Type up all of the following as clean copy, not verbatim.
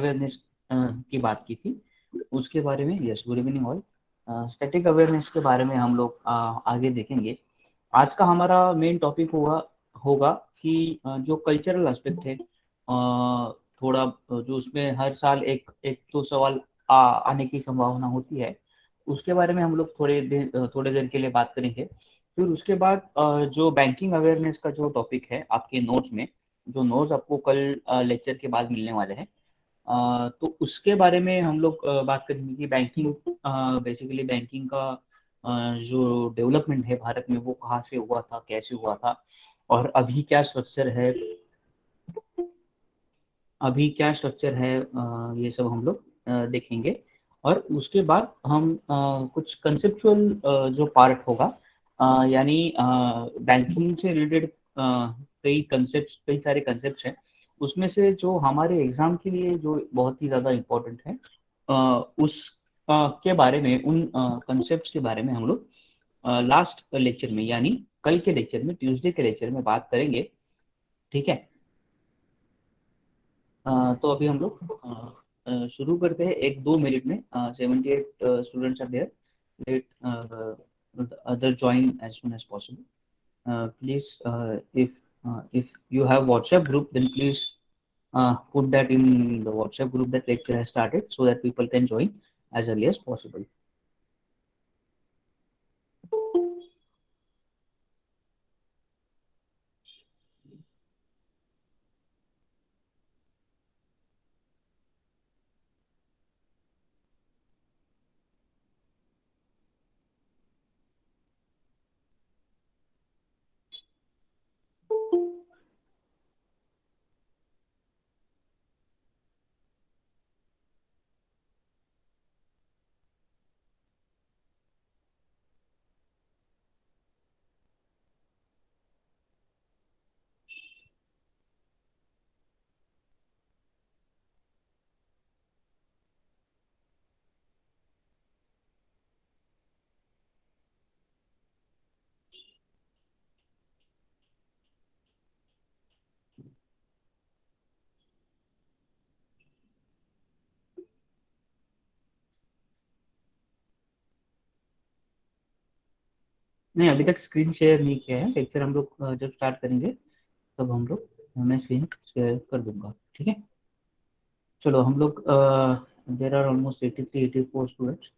Awareness की बात की थी, उसके बारे में। Yes, good evening all. Static awareness के बारे में हम लोग आगे देखेंगे। आज का हमारा मेन टॉपिक होगा कि जो कल्चरल एस्पेक्ट है, थोड़ा जो उसमें हर साल एक एक तो सवाल आने की संभावना होती है, उसके बारे में हम लोग थोड़े देर के लिए बात करेंगे। फिर उसके बाद जो बैंकिंग अवेयरनेस का जो टॉपिक है आपके नोट्स में, जो नोट्स आपको कल लेक्चर के बाद मिलने वाले हैं, तो उसके बारे में हम लोग बात करेंगे कि बैंकिंग, बेसिकली बैंकिंग का जो डेवलपमेंट है भारत में, वो कहाँ से हुआ था, कैसे हुआ था, और अभी क्या स्ट्रक्चर है, ये सब हम लोग देखेंगे। और उसके बाद हम कुछ कंसेप्चुअल जो पार्ट होगा, यानी बैंकिंग से रिलेटेड कई सारे कंसेप्ट हैं, उसमें से जो हमारे एग्जाम के लिए जो बहुत ही ज़्यादा इम्पोर्टेंट है, उस के बारे में, उन कंसेप्ट के बारे में हम लोग लास्ट लेक्चर में, यानी कल के लेक्चर में, ट्यूसडे के लेक्चर में बात करेंगे। ठीक है। तो अभी हम लोग शुरू करते हैं। एक दो मिनट में 78 students are there. Let other join as soon as possible. Please, if you have WhatsApp group, then please put that in the WhatsApp group that lecture has started, so that people can join as early as possible. नहीं, अभी तक screen share नहीं किया है। Lecture हम लोग जब start करेंगे तब हम लोग, मैं स्क्रीन शेयर कर दूंगा। ठीक है। चलो हम लोग, there are almost 83-84 students,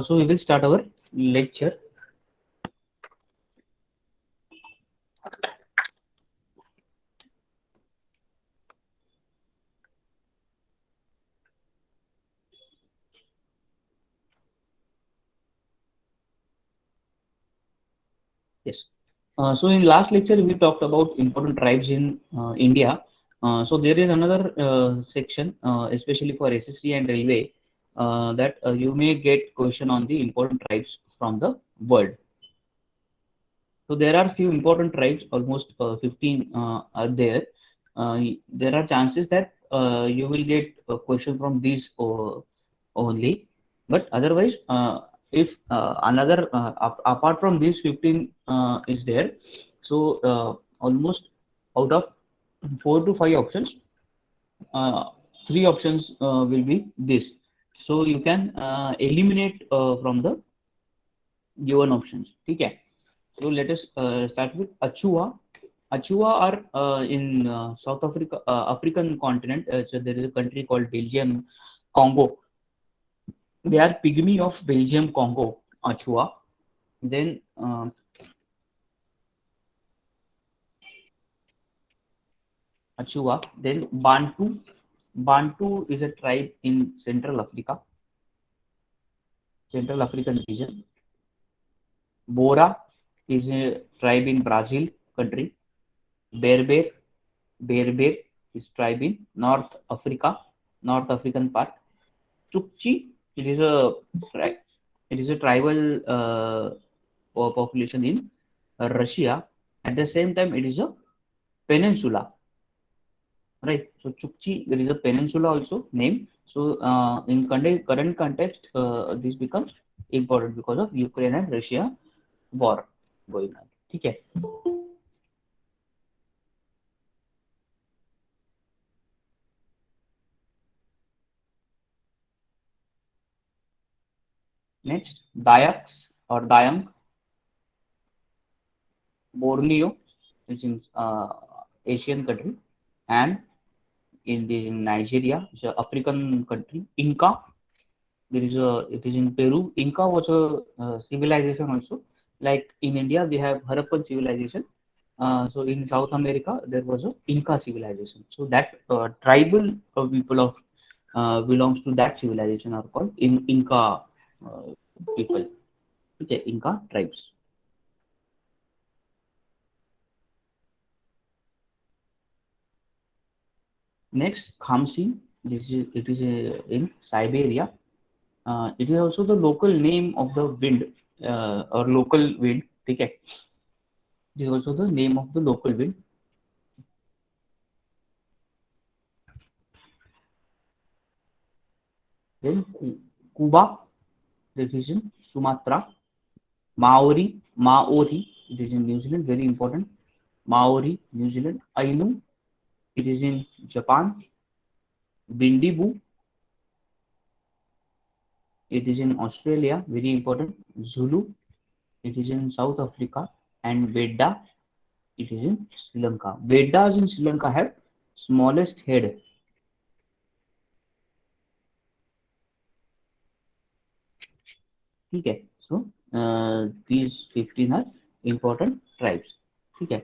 so we will start our lecture. Yes. So in last lecture we talked about important tribes in India. So there is another section, especially for SSC and railway, that you may get question on the important tribes from the world. So there are few important tribes, almost 15 are there. There are chances that you will get a question from these only, but otherwise, if another apart from these 15 is there, so almost out of 4 to 5 options, uh, 3 options will be this. So you can eliminate from the given options. Okay. So let us start with Achua. Achua are in South Africa, African continent. So there is a country called Belgium, Congo. They are pygmy of Belgium, Congo, Achua. Then Achua. Then Bantu. Bantu is a tribe in Central Africa, Central African region. Bora is a tribe in Brazil country. Berber. Berber is tribe in North Africa, North African part. Chukchi, it is a it is a tribal population in Russia. At the same time, it is a peninsula, right? So Chukchi, there is a peninsula also name. So in current context, this becomes important because of Ukraine and Russia war going on. ठीक है. Next, Dayaks or Dayang, Borneo, which is Asian country, and in Nigeria, it's a African country. Inca, there is a it is in Peru. Inca was a civilization also. Like in India, we have Harappan civilization. So in South America, there was a Inca civilization. So that tribal people of belongs to that civilization are called Inca people. Okay, Inca tribes. Next, Khamsi. In Siberia. It is also the local name of the wind or local wind. Okay. It is also the name of the local wind. Then Cuba. This is in Sumatra. Maori. It is in New Zealand. Very important. Maori, New Zealand. Ainu. It is in Japan. Bindibu. It is in Australia. Very important. Zulu. It is in South Africa. And Vedda. It is in Sri Lanka. Veddas in Sri Lanka have smallest head. ठीक है. So these 15 are important tribes. ठीक है.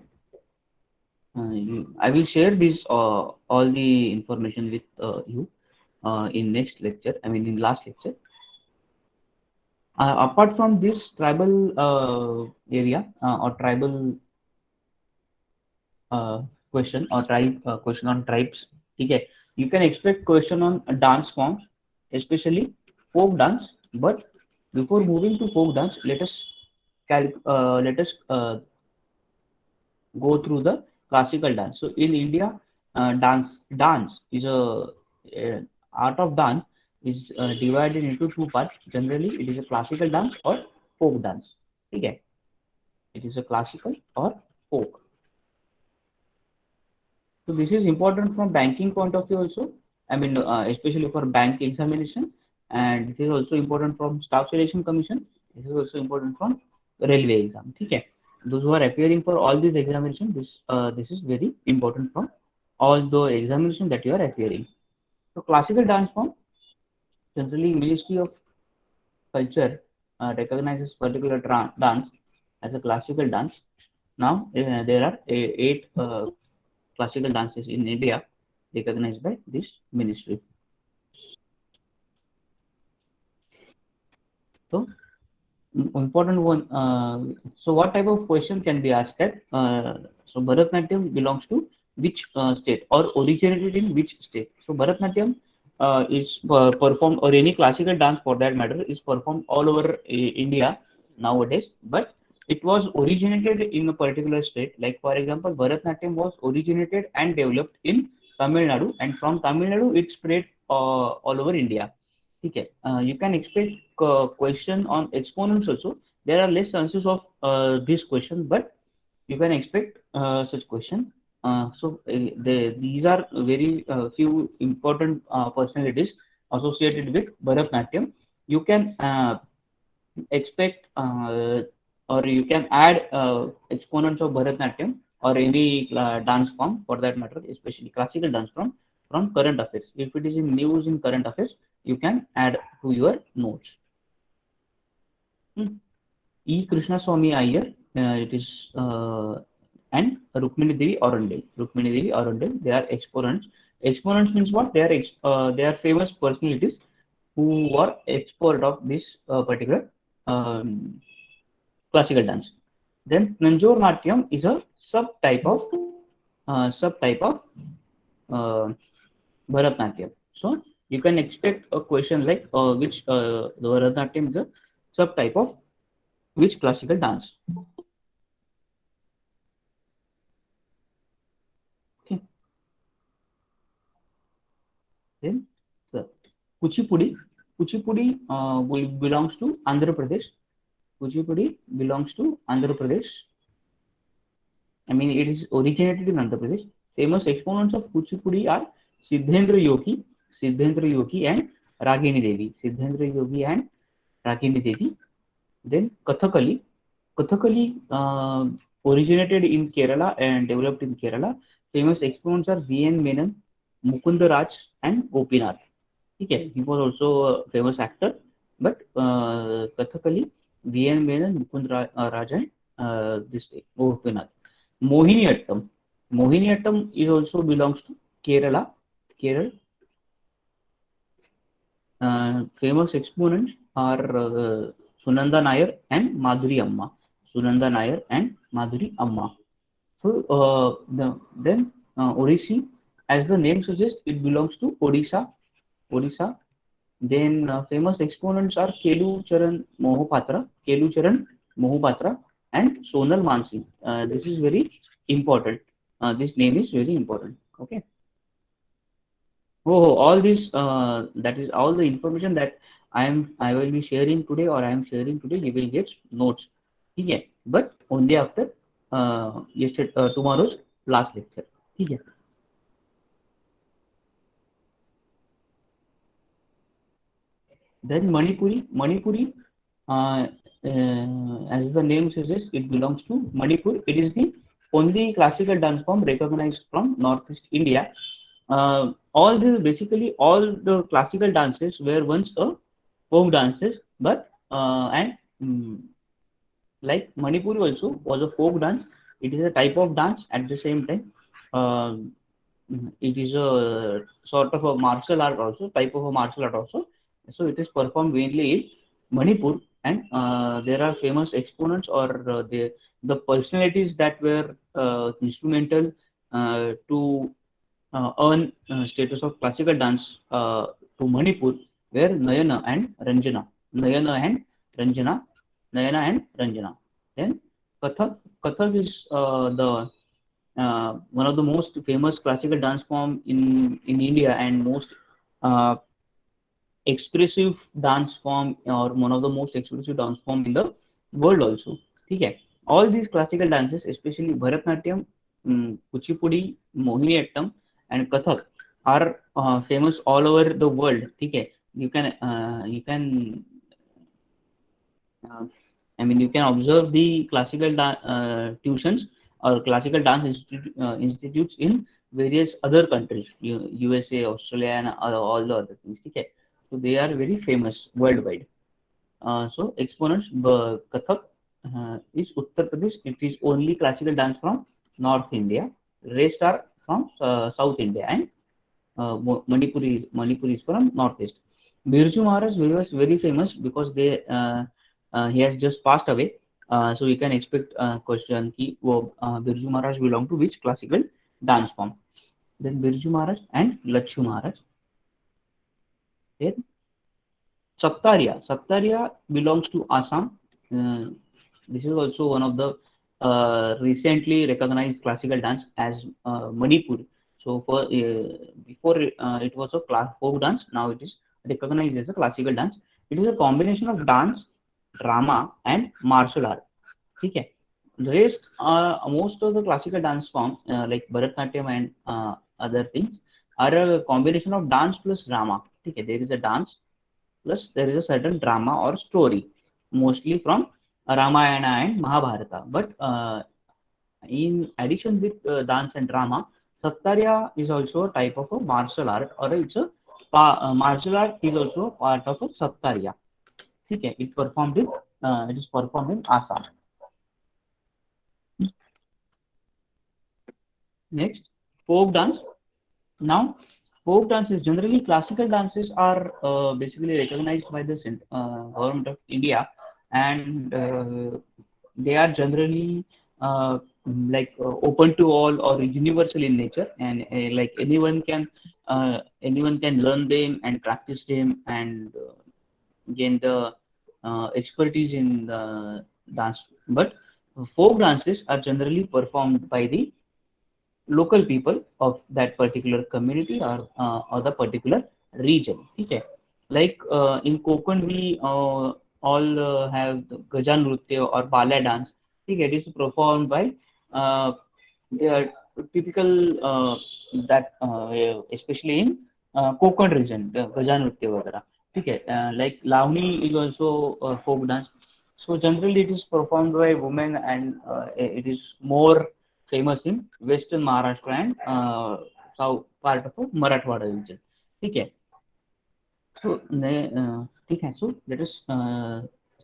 I will share this all the information with you in next lecture. I mean in last lecture. Apart from this tribal area or tribal uh, question or tribe question on tribes. Okay, you can expect question on dance forms, especially folk dance. But before moving to folk dance, let us go through the classical dance. So in India, dance is a art of dance is divided into two parts. Generally, it is a classical dance or folk dance. Okay, it is a classical or folk. So this is important from banking point of view also. I mean, especially for bank examination, and this is also important from staff selection commission. This is also important from railway exam. Okay, those who are appearing for all these examinations, this is very important from all the examination that you are appearing. So classical dance form, generally Ministry of Culture recognizes particular dance as a classical dance. Now there are eight classical dances in India recognized by this ministry. So important one. So what type of question can be asked at? So Bharatnatyam belongs to which state or originated in which state? So Bharatnatyam is performed, or any classical dance for that matter, is performed all over India nowadays. But it was originated in a particular state. Like for example, Bharatnatyam was originated and developed in Tamil Nadu, and from Tamil Nadu it spread all over India. Okay, you can expect question on exponents also. There are less chances of this question, but you can expect such question. These are very few important personalities associated with Bharatnatyam. You can expect or you can add exponents of Bharatnatyam or any dance form for that matter, especially classical dance form from current affairs. If it is in news in current affairs, you can add to your notes. E. Krishnaswamy Iyer, it is and Rukmini Devi Arundel. Rukmini Devi Arundel, they are exponents. Exponents means what? They are famous personalities who are expert of this particular classical dance. Then Nanjor Natyam is a subtype of Bharatnatyam. So you can expect a question like which the Bharatnatyam is a subtype of which classical dance. Okay. Then the Kuchipudi. Kuchipudi belongs to Andhra Pradesh. Kuchipudi belongs to Andhra Pradesh. I mean, it is originated in Andhra Pradesh. Famous exponents of Kuchipudi are Siddhendra Yogi, and Ragini Devi. Siddhendra Yogi and Ragini Devi. Then Kathakali. Kathakali originated in Kerala and developed in Kerala. Famous exponents are V.N. Menon, Mukunda Raj, and Gopinath. Okay, he was also a famous actor, but Kathakali, V.N. Menon, Raj, and this Gopinath. Mohiniyattam. Mohiniyattam is also belongs to Kerala. Kerala. Famous exponents are Sunanda Nair and Madhuri Amma. Sunanda Nair and Madhuri Amma. So then Odissi, as the name suggests, it belongs to Odisha. Odisha. Then famous exponents are Charan Mohapatra, and Sonal Mansi. This is very important. This name is very important. Okay. Oh, all this, that is all the information that I will be sharing today, or I am sharing today. You will get notes. Okay, but only after tomorrow's last lecture. Okay. Then Manipuri, as the name suggests, it belongs to Manipur. It is the only classical dance form recognized from Northeast India. All the classical dances were once a folk dances, but like Manipuri also was a folk dance. It is a type of dance at the same time. Uh, it is a sort of a martial art also, type of a martial art also. So it is performed mainly in Manipur, and there are famous exponents, or the personalities that were instrumental to earn status of classical dance to Manipur were Nayana and Ranjana. Nayana and Ranjana. Nayana and Ranjana. Then Kathak. Kathak is the one of the most famous classical dance form in India, and most uh, expressive dance form, or one of the most expressive dance form in the world also. Okay. All these classical dances, especially Bharatnatyam, Kuchipudi, Mohiniyattam, and Kathak, are famous all over the world. Okay. Uh, you can observe the classical tuitions or classical dance institutes in various other countries, USA, Australia, and all the other things. Okay. So they are very famous worldwide. So exponents, Kathak is Uttar Pradesh. It is only classical dance from North India. Rest are from South India, and Manipur is from Northeast. Birju Maharaj was very famous because he has just passed away. So we can expect question ki Birju Maharaj belong to which classical dance form? Then Birju Maharaj and Lachu Maharaj. Then Saptaria. Saptaria belongs to Assam. This is also one of the recently recognized classical dance as Manipur. So before it was a folk dance, now it is recognized as a classical dance. It is a combination of dance, drama, and martial art. Okay. The rest, most of the classical dance forms like Bharatnatyam and other things are a combination of dance plus drama. Okay. There is a dance plus there is a certain drama or story, mostly from Ramayana and Mahabharata. But in addition with dance and drama, Sattarya is also a type of a martial art, or it's a martial art is also part of a Sattarya. Okay, it is performed in Assam. Next, folk dance. Now, folk dances, generally classical dances are basically recognized by the government of India, and they are generally open to all or universal in nature, and like anyone can learn them and practice them, and gain the expertise in the dance. But folk dances are generally performed by the local people of that particular community, or the particular region. Okay. Like in Konkan, we all have the Gajan Nrutya or Bala dance. Okay. It is performed by the typical that especially in Konkan region, the Gajan Nrutya. Vagara. ठीक है. Like Lavani is also a folk dance. So generally it is performed by women, and it is more famous in western Maharashtra and south part of Marathwada region. ठीक है. So ठीक है. So let us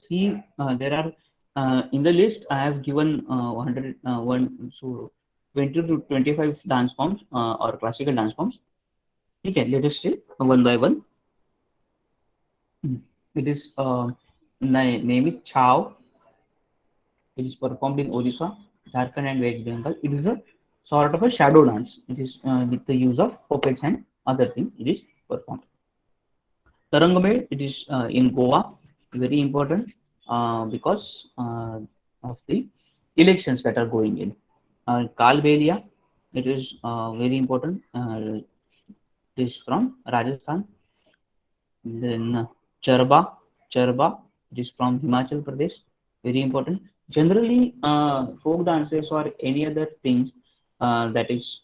see. There are in the list I have given 100 so 20 to 25 dance forms or classical dance forms. ठीक है. Let us see one by one. It is name is Chao. It is performed in Odisha, Jharkhand, and West Bengal. It is a sort of a shadow dance. It is with the use of puppets and other things. It is performed. Tarangamay, it is in Goa. Very important because of the elections that are going in. Kalbelia, it is very important. It is from Rajasthan. Then Charba, it is from Himachal Pradesh. Very important. Generally, folk dances or any other things that is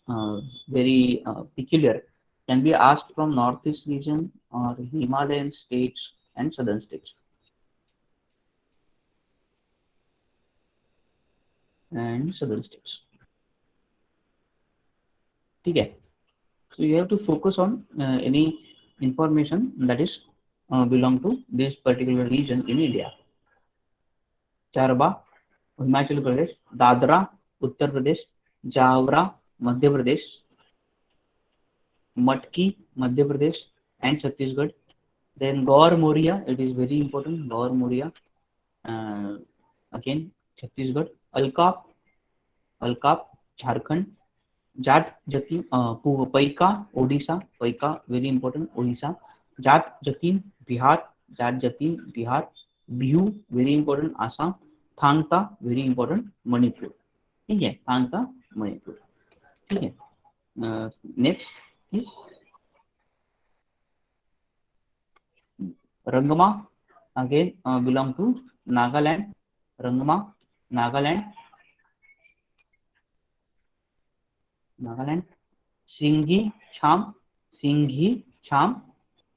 very peculiar can be asked from Northeast region or Himalayan states and southern states. Okay. So you have to focus on any information that is belong to this particular region in India. Charba, Himachal Pradesh, Dadra, Uttar Pradesh, Javra, Madhya Pradesh, Matki, Madhya Pradesh, and Chhattisgarh. Then Gaur Moria, it is very important. Gaur Moria, again Chhattisgarh. Alkap, Jharkhand. Jat Jatin, Paika, Odisha. Paika, very important. Odisha. Jat Jatin, Bihar. Jat Jatin, Bihar. Bihu, very important. Assam. Thangta, very important. Manipur. ठीक है. थांगता, मणिपुर. ठीक है. Next is Rengma. Again belong to Nagaland. Rengma, Nagaland. Singhi Chham,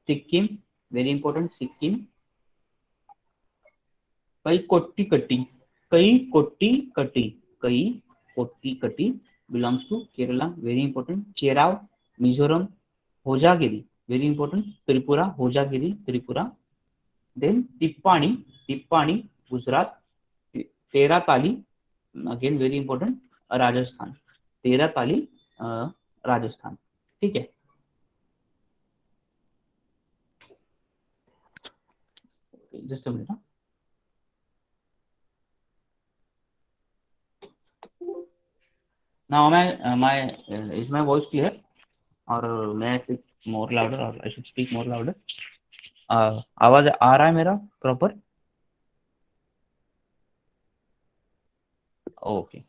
Sikkim, very important. Sikkim. कई कोट्टी कट्टी belongs to Kerala, very important. Cherao, Mizoram. Hojagiri, very important. Tripura. Then Tippani, Gujarat. Tera Tali, again very important. Rajasthan. Tera Tali, Rajasthan. ठीक है. Just a minute. Now is my voice clear, or may I speak more louder, or I should speak more louder? आवाज आ रहा है मेरा proper? Okay.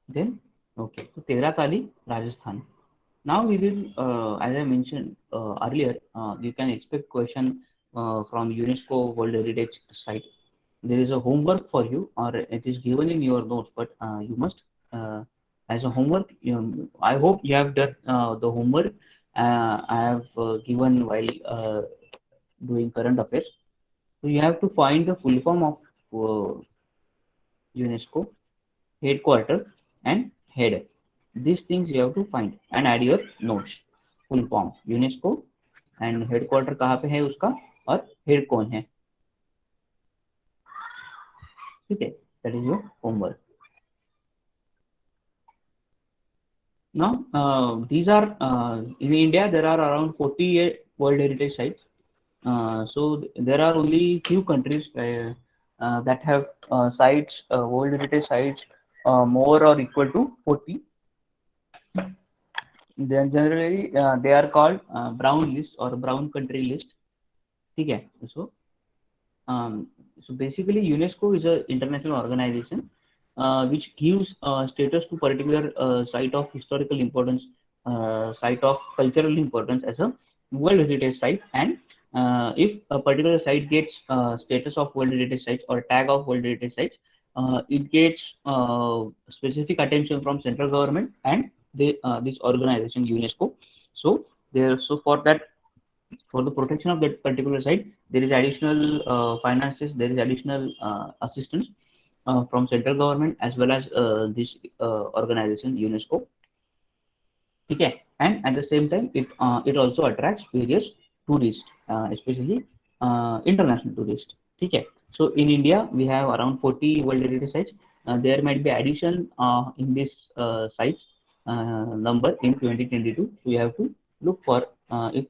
Then okay, so Tera Tali, Rajasthan. Now we will, as I mentioned earlier, you can expect question from UNESCO World Heritage Site. There is a homework for you, or it is given in your notes, but you must, as a homework, I hope you have done the homework I have given while doing current affairs. So you have to find the full form of UNESCO, headquarter, and head. These things you have to find and add your notes. Full form UNESCO and headquarter कहाँ पे है उसका, और head कौन है. ठीक है. That is your homework. Now these are in India there are around 40 World Heritage sites. So there are only few countries that have sites, World Heritage sites more or equal to 40. Then generally they are called brown list or brown country list. ठीक है. So basically UNESCO is an international organization which gives status to particular site of historical importance, site of cultural importance as a World Heritage Site, and if a particular site gets status of World Heritage Site or tag of World Heritage Sites, it gets specific attention from central government and this organization UNESCO. So there. So for that, for the protection of that particular site, there is additional finances, there is additional assistance from central government as well as this organization UNESCO. Okay, and at the same time, it also attracts various tourists, especially international tourists. Okay, so in India we have around 40 World Heritage sites. There might be addition in this sites number in 2022. So we have to look for if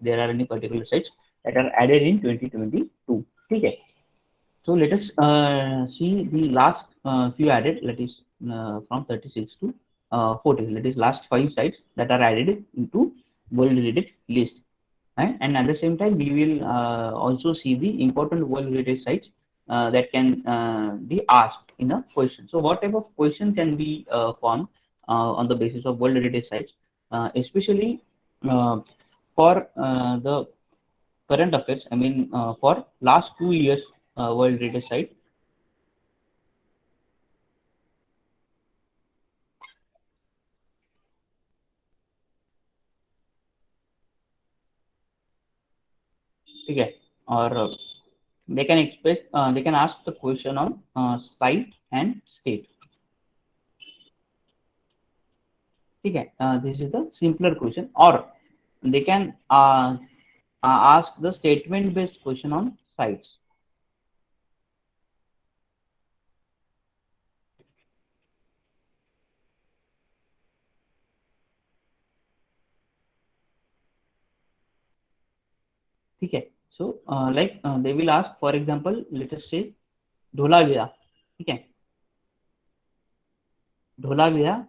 there are any particular sites that are added in 2022. Okay, so let us see the last few added, that is from 36 to 14. That is last 5 sites that are added into World Heritage list. And at the same time, we will also see the important World Heritage sites that can be asked in a question. So what type of question can be formed on the basis of World Heritage sites, especially for the current affairs, I mean for last 2 years World Heritage site. Okay, or they can ask the question on site and state. Okay, this is the simpler question, or they can ask the statement based question on sites. Okay, so like they will ask, for example, let us say Dholavira. Okay, Dholavira,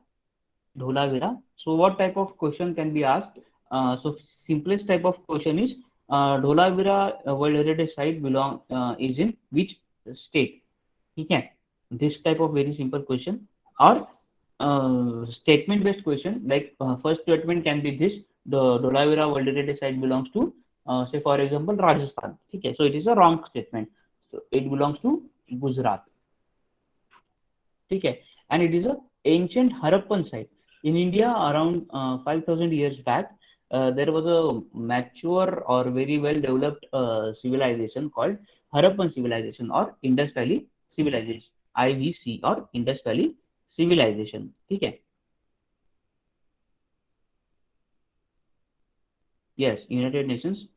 Dholavira. So what type of question can be asked? So simplest type of question is Dholavira World Heritage Site is in which state? Okay, this type of very simple question, or statement based question, like first statement can be this: the Dholavira World Heritage Site belongs to say for example Rajasthan. Okay, so it is a wrong statement, so it belongs to Gujarat. Okay, and it is a ancient Harappan site in India around 5,000 years back. There was a mature or very well developed civilization called Harappan civilization or Indus Valley civilization, IVC or Indus Valley civilization. Okay. Yes, United Nations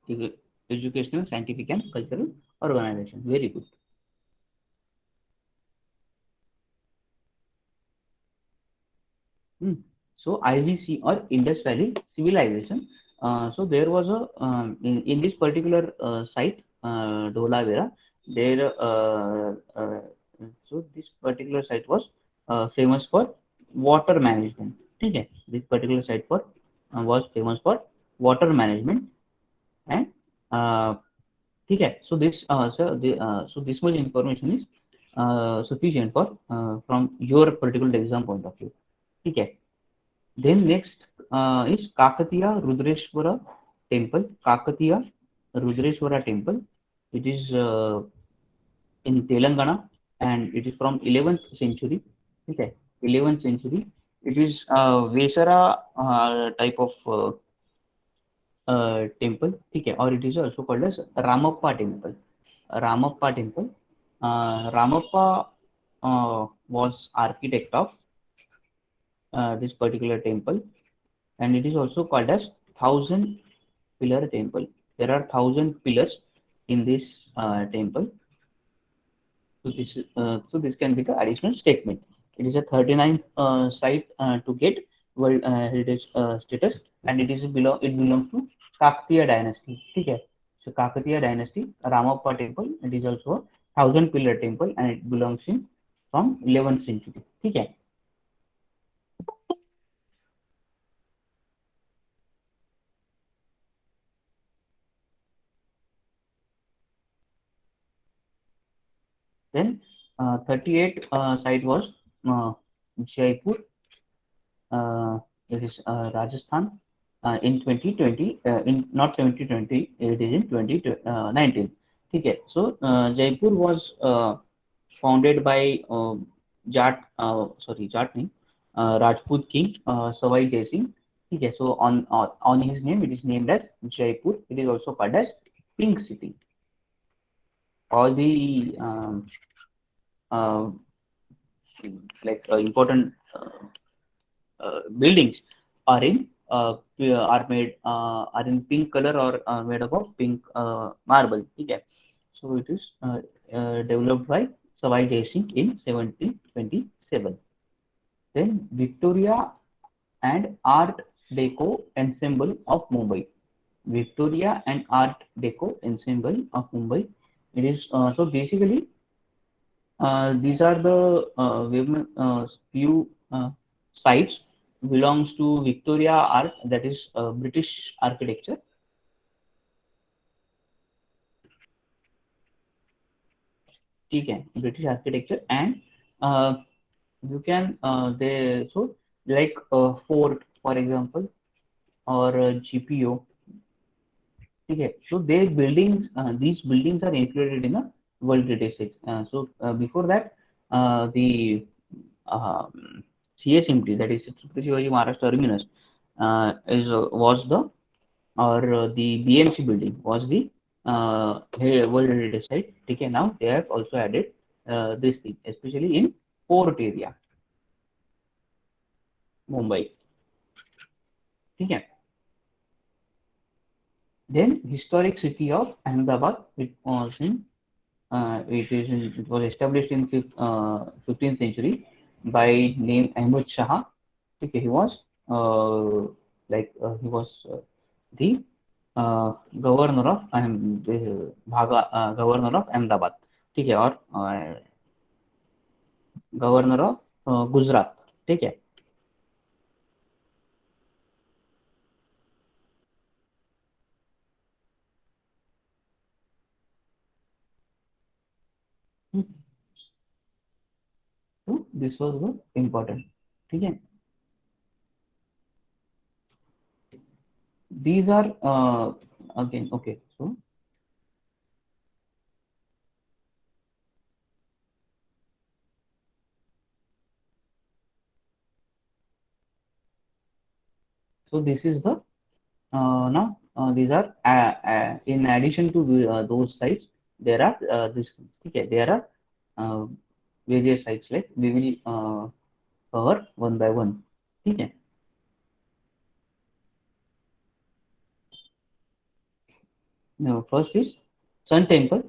Educational, Scientific and Cultural Organization. Very good. Hmm. So IVC or Indus Valley Civilization. So there was a in this particular site, Dholavira. There, so this particular site was famous for water management. Okay, this particular site for was famous for water management, and okay. So this so this much information is sufficient for from your particular exam point of view. Okay. Then next is Kakatiya Rudreshwara temple. Kakatiya Rudreshwara temple. It is in Telangana and it is from 11th century. Okay, 11th century. It is Vesara type of temple. Okay, or it is also called as Ramappa temple. Ramappa temple. Ramappa was architect of this particular temple, and it is also called as thousand pillar temple. There are 1,000 pillars in this temple. So this can be the additional statement. It is a 39th site to get World Heritage status, and it belongs to Kakatiya dynasty. Okay. So Kakatiya dynasty, Ramappa temple. It is also a 1,000 pillar temple, and it belongs in from 11th century. Okay. Then 38 site was Jaipur. It is Rajasthan in 2020, in not 2020, it is in 2019. Okay, so Jaipur was founded by Jat, sorry, Jat nahi, Rajput king Savai Jai Singh. ठीक है. So on his name it is named as Jaipur. It is also called as Pink City. All the uh, like important buildings are in are in pink color or made up of pink marble. ठीक है. So it is developed by Savai Jai Singh in 1727. Then Victoria and Art Deco Ensemble of Mumbai. Victoria and Art Deco Ensemble of Mumbai. It is so basically these are the few sites belongs to Victoria art, that is British architecture. ठीक है, British architecture. And you can they so like fort for example or GPO. ठीक है. So they buildings these buildings are included in a World Heritage Site. So before that the CSMT, that is Chhatrapati Shivaji Maharaj Terminus, is was the or the BMC building was the World Heritage Site. ठीक है. Now they have also added this thing, especially in port area, Mumbai. ठीक है. Then historic city of Ahmedabad, it was it was established in 15th century by name Ahmed Shah. Okay, he was he was the governor of governor of Ahmedabad. ठीक है. और governor of Gujarat. ठीक है. तो this was the important. ठीक है. these are again okay. So this is the now these are in addition to those sites there are this. Okay, there are various sites, like we will cover one by one. ठीक है. Now first is Sun Temple.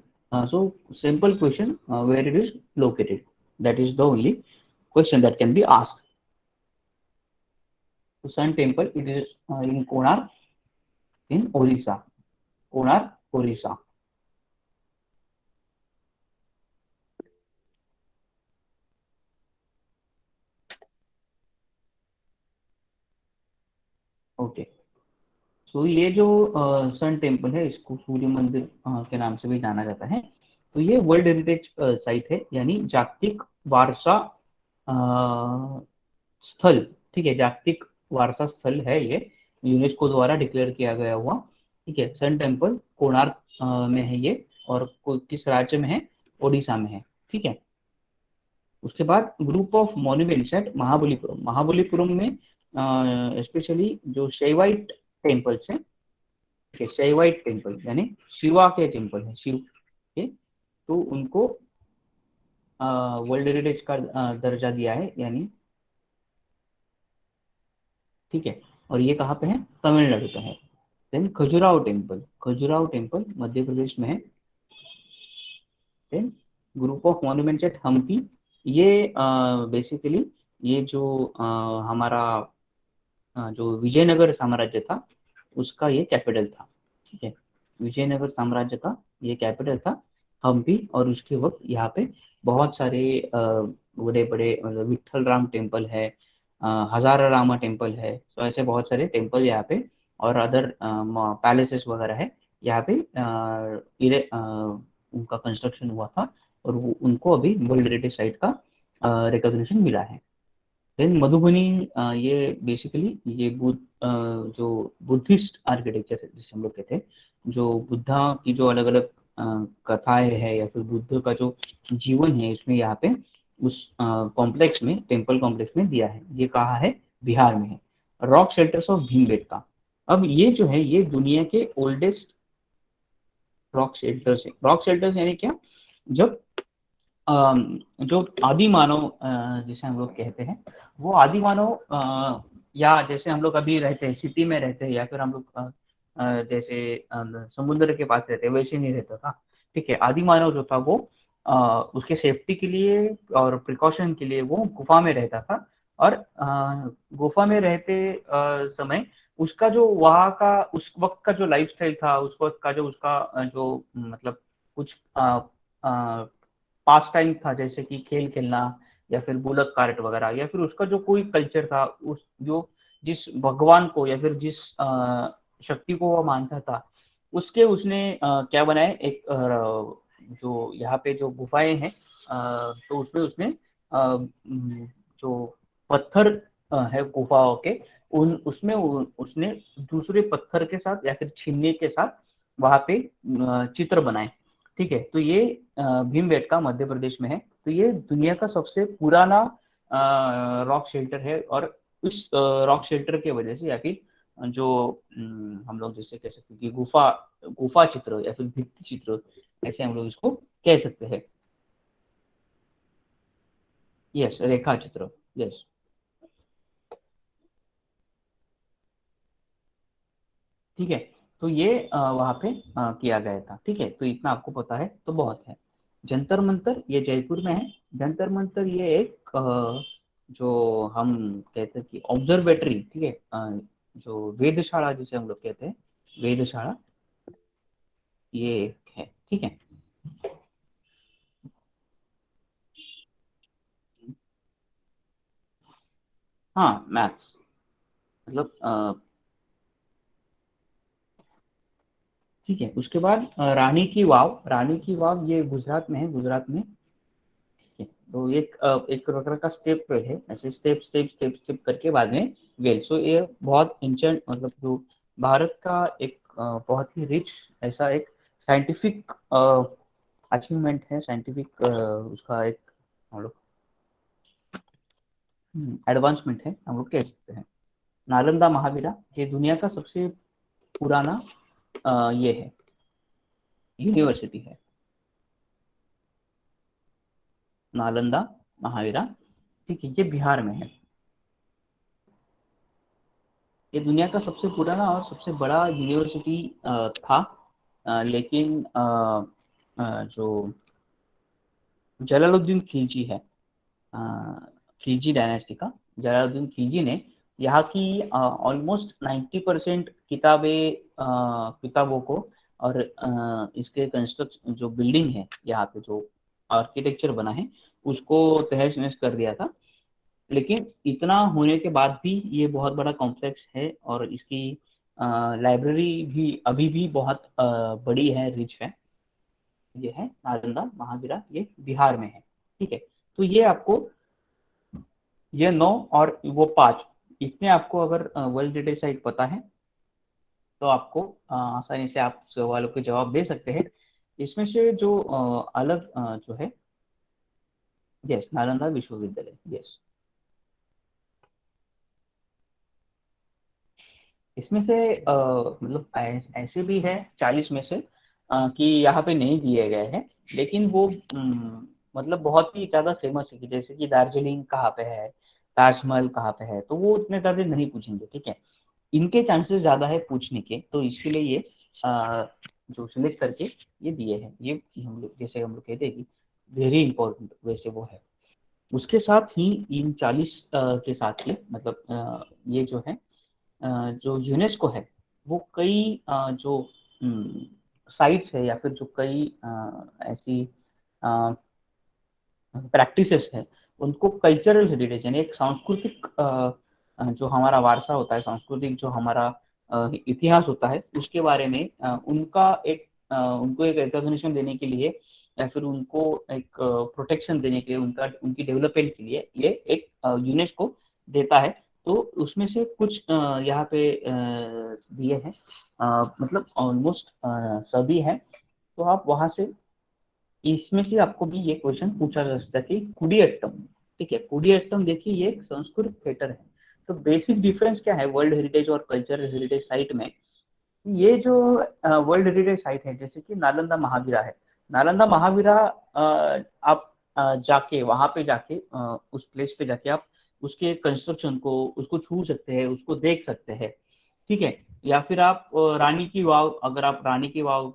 So simple question, where it is located. That is the only question that can be asked. So Sun Temple, it is in Konark in Orissa. Konark, Orissa. Okay. So ये जो sun temple है, इसको सूर्य मंदिर के नाम से भी जाना जाता है. तो ये वर्ल्ड हेरिटेज साइट है, यानी जागतिक वारसा स्थल. ठीक है. जागतिक वारसा स्थल है ये, यूनेस्को द्वारा डिक्लेयर किया गया हुआ. ठीक है. सन टेम्पल कोणार्क में है ये, और किस राज्य में है? ओडिशा में है. ठीक है. उसके बाद group of monuments at Mahabalipuram. Mahabalipuram में स्पेशली जो शैवाइट टेम्पल्स हैं. शैवाइट टेम्पल यानी शिवा के टेम्पल है, शिव के, तो उनको वर्ल्ड हेरिटेज का दर्जा दिया है, यानी. ठीक है. और ये कहाँ पे है? तमिलनाडु पे है. Then Khajuraho temple. Khajuraho temple Madhya Pradesh में है. Then group of monuments at Hampi. ये बेसिकली ये जो हमारा जो विजयनगर साम्राज्य था उसका ये कैपिटल था. ठीक है. विजयनगर साम्राज्य का ये कैपिटल था हम्पी. और उसके वक्त यहाँ पे बहुत सारे बड़े बड़े मतलब विठल राम टेम्पल है, हजारा रामा टेम्पल है. तो ऐसे बहुत सारे टेम्पल यहाँ पे और अदर पैलेसेस वगैरह है यहाँ पे. उनका कंस्ट्रक्शन हुआ था और वो उनको अभी वर्ल्ड हेरिटेज साइट का रिकॉग्निशन मिला है. देन मधुबनी, ये बेसिकली ये जो बुद्धिस्ट आर्किटेक्चर है जिसे हम लोग कहते हैं, जो बुद्धा की जो अलग अलग कथाएं है या फिर बुद्ध का जो जीवन है इसमें यहाँ पे उस कॉम्प्लेक्स में, टेम्पल कॉम्प्लेक्स में दिया है. ये कहाँ है? बिहार में है. Rock shelters of Bhimbetka. अब ये जो है ये दुनिया के ओल्डेस्ट रॉक शेल्टर्स है। रॉक शेल्टर्स यानी क्या, जब जो आदि मानव जिसे हम लोग कहते हैं, वो आदि मानव या जैसे हम लोग अभी रहते हैं सिटी में रहते हैं, या फिर हम लोग जैसे समुद्र के पास रहते हैं, वैसे नहीं रहता था। ठीक है, आदि मानव जो था वो उसके सेफ्टी के लिए और प्रिकॉशन के लिए वो गुफा में रहता था। और गुफा में रहते समय उसका जो वहाँ का उस वक्त का जो लाइफस्टाइल था, उस वक्त का जो उसका जो मतलब कुछ पास टाइम था, जैसे कि खेल खेलना या फिर बुलक कार्ट वगैरह, या फिर उसका जो कोई कल्चर था, उस जो जिस भगवान को या फिर जिस शक्ति को वो मानता था, उसके उसने क्या बनाया, एक जो यहाँ पे जो गुफाएं हैं, तो उसमें उसने जो पत्थर है गुफाओं के, उन उसमें उसने दूसरे पत्थर के साथ या फिर छीनने के साथ वहां पे चित्र बनाए। ठीक है, तो ये भीमबेटका मध्य प्रदेश में है। तो ये दुनिया का सबसे पुराना रॉक शेल्टर है। और उस रॉक शेल्टर के वजह से, या फिर जो हम लोग जिससे कह सकते हैं कि गुफा गुफा चित्र या फिर भित्ति चित्र, ऐसे हम लोग इसको कह सकते हैं। यस, रेखा चित्र। यस। ठीक है, तो ये वहाँ पे किया गया था। ठीक है, तो इतना आपको पता है तो बहुत है। जंतर मंतर ये जयपुर में है। जंतर मंतर ये एक जो हम कहते हैं कि ऑब्जर्वेटरी, ठीक है, जो वेधशाला जिसे हम लोग कहते हैं, वेधशाला, ये एक है। ठीक है। हाँ, मैथ्स, मतलब ठीक है। उसके बाद रानी की वाव। रानी की वाव ये गुजरात में है, गुजरात में। तो एक प्रकार का स्टेप पे है, ऐसे स्टेप स्टेप स्टेप स्टेप करके बाद में वेल। सो ये बहुत एंशिएंट, मतलब जो भारत का एक बहुत ही रिच ऐसा एक साइंटिफिक अचीवमेंट है, साइंटिफिक उसका एक हम लोग एडवांसमेंट है, हम लोग कह सकते हैं। नालंदा महावीरा ये दुनिया का सबसे पुराना ये है, यूनिवर्सिटी है, नालंदा महावीरा। ठीक है, ये बिहार में है। ये दुनिया का सबसे पुराना और सबसे बड़ा यूनिवर्सिटी था। लेकिन जो जलालुद्दीन खिलजी है, अ, खिलजी डायनेस्टी का जलालुद्दीन खिलजी ने यहाँ की ऑलमोस्ट 90% किताबें किताबों को और इसके कंस्ट्रक्ट जो बिल्डिंग है, यहाँ पे जो आर्किटेक्चर बना है, उसको तहस नहस कर दिया था। लेकिन इतना होने के बाद भी ये बहुत बड़ा कॉम्प्लेक्स है, और इसकी लाइब्रेरी भी अभी भी बहुत बड़ी है, रिच है। ये है नालंदा महावीरा, ये बिहार में है। ठीक है, तो ये आपको ये 9 और वो 5, इतने आपको अगर वर्ल्ड हेरिटेज साइट पता है, तो आपको आसानी से आप सवालों के जवाब दे सकते हैं। इसमें से जो अलग जो है, यस, नालंदा विश्वविद्यालय, यस। इसमें से मतलब ऐसे भी है 40 में से कि यहाँ पे नहीं दिए गए हैं। लेकिन वो मतलब बहुत ही ज्यादा फेमस है, कि जैसे कि दार्जिलिंग कहाँ पे है, ताजमहल कहाँ पे है, तो वो उतने ज्यादा नहीं पूछेंगे। ठीक है, इनके चांसेस ज्यादा है पूछने के, तो इसके लिए ये अ, जो सिलेक्ट करके ये दिए हैं, ये हम लोग जैसे हम लोग कहते हैं कि वेरी इंपॉर्टेंट, वैसे वो है। उसके साथ ही इन 40 के साथ ही मतलब ये जो है जो यूनेस्को है, वो कई जो साइट्स है या फिर जो कई ऐसी प्रैक्टिसेस है, उनको कल्चरल हेरिटेज यानी एक सांस्कृतिक जो हमारा वारसा होता है, सांस्कृतिक जो हमारा इतिहास होता है, उसके बारे में उनको एक रिकॉग्निशन देने के लिए, या फिर उनको एक प्रोटेक्शन देने के लिए, उनका उनकी डेवलपमेंट के लिए ये एक यूनेस्को देता है। तो उसमें से कुछ यहाँ पे दिए हैं, मतलब ऑलमोस्ट सभी हैं। तो आप वहां से इसमें से आपको भी ये क्वेश्चन पूछा जा सकता है कि कुडियट्टम। ठीक है, कुडियट्टम देखिए, ये एक संस्कृत थिएटर है। तो बेसिक डिफरेंस क्या है वर्ल्ड हेरिटेज और कल्चरल हेरिटेज साइट में? ये जो वर्ल्ड हेरिटेज साइट है, जैसे कि नालंदा महावीरा है, नालंदा महावीरा आप जाके वहां पे जाके उस प्लेस पे जाके आप उसके कंस्ट्रक्शन को उसको छू सकते हैं, उसको देख सकते हैं, ठीक है। या फिर आप रानी की वाव, अगर आप रानी की वाव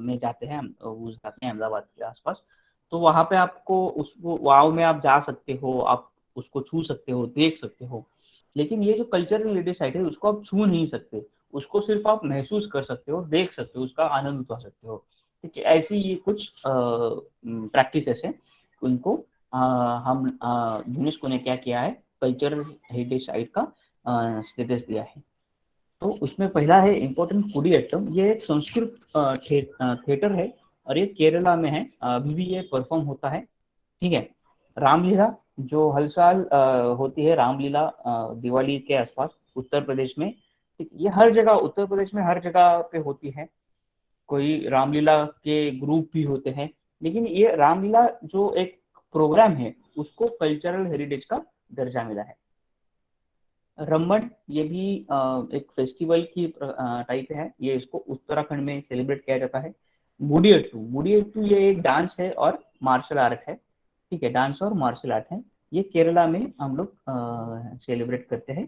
में जाते हैं, उस जाते हैं अहमदाबाद के आसपास, तो वहां पे आपको उस वाव में आप जा सकते हो, आप उसको छू सकते हो, देख सकते हो। लेकिन ये जो कल्चरल हेरिटेज साइट है उसको आप छू नहीं सकते, उसको सिर्फ आप महसूस कर सकते हो, देख सकते हो, उसका आनंद उठा सकते हो। ठीक है, ऐसी ये कुछ प्रैक्टिसेस है, उनको हम यूनेस्को ने क्या किया है, कल्चरल हेरिटेज साइट का स्टेटस दिया है। तो उसमें पहला है इम्पोर्टेंट कुडियाट्टम, ये एक संस्कृत थिएटर है और ये केरला में है, अभी भी ये परफॉर्म होता है, ठीक है। रामलीला जो हर साल होती है, रामलीला दिवाली के आसपास उत्तर प्रदेश में, ये हर जगह उत्तर प्रदेश में हर जगह पे होती है, कोई रामलीला के ग्रुप भी होते हैं, लेकिन ये रामलीला जो एक प्रोग्राम है उसको कल्चरल हेरिटेज का दर्जा मिला है। रमन ये भी एक फेस्टिवल की टाइप है, ये इसको उत्तराखंड में सेलिब्रेट किया जाता है। मुडियट्टू ये एक डांस है और मार्शल आर्ट है, ठीक है, डांस और मार्शल आर्ट है, ये केरला में हम लोग सेलिब्रेट करते हैं।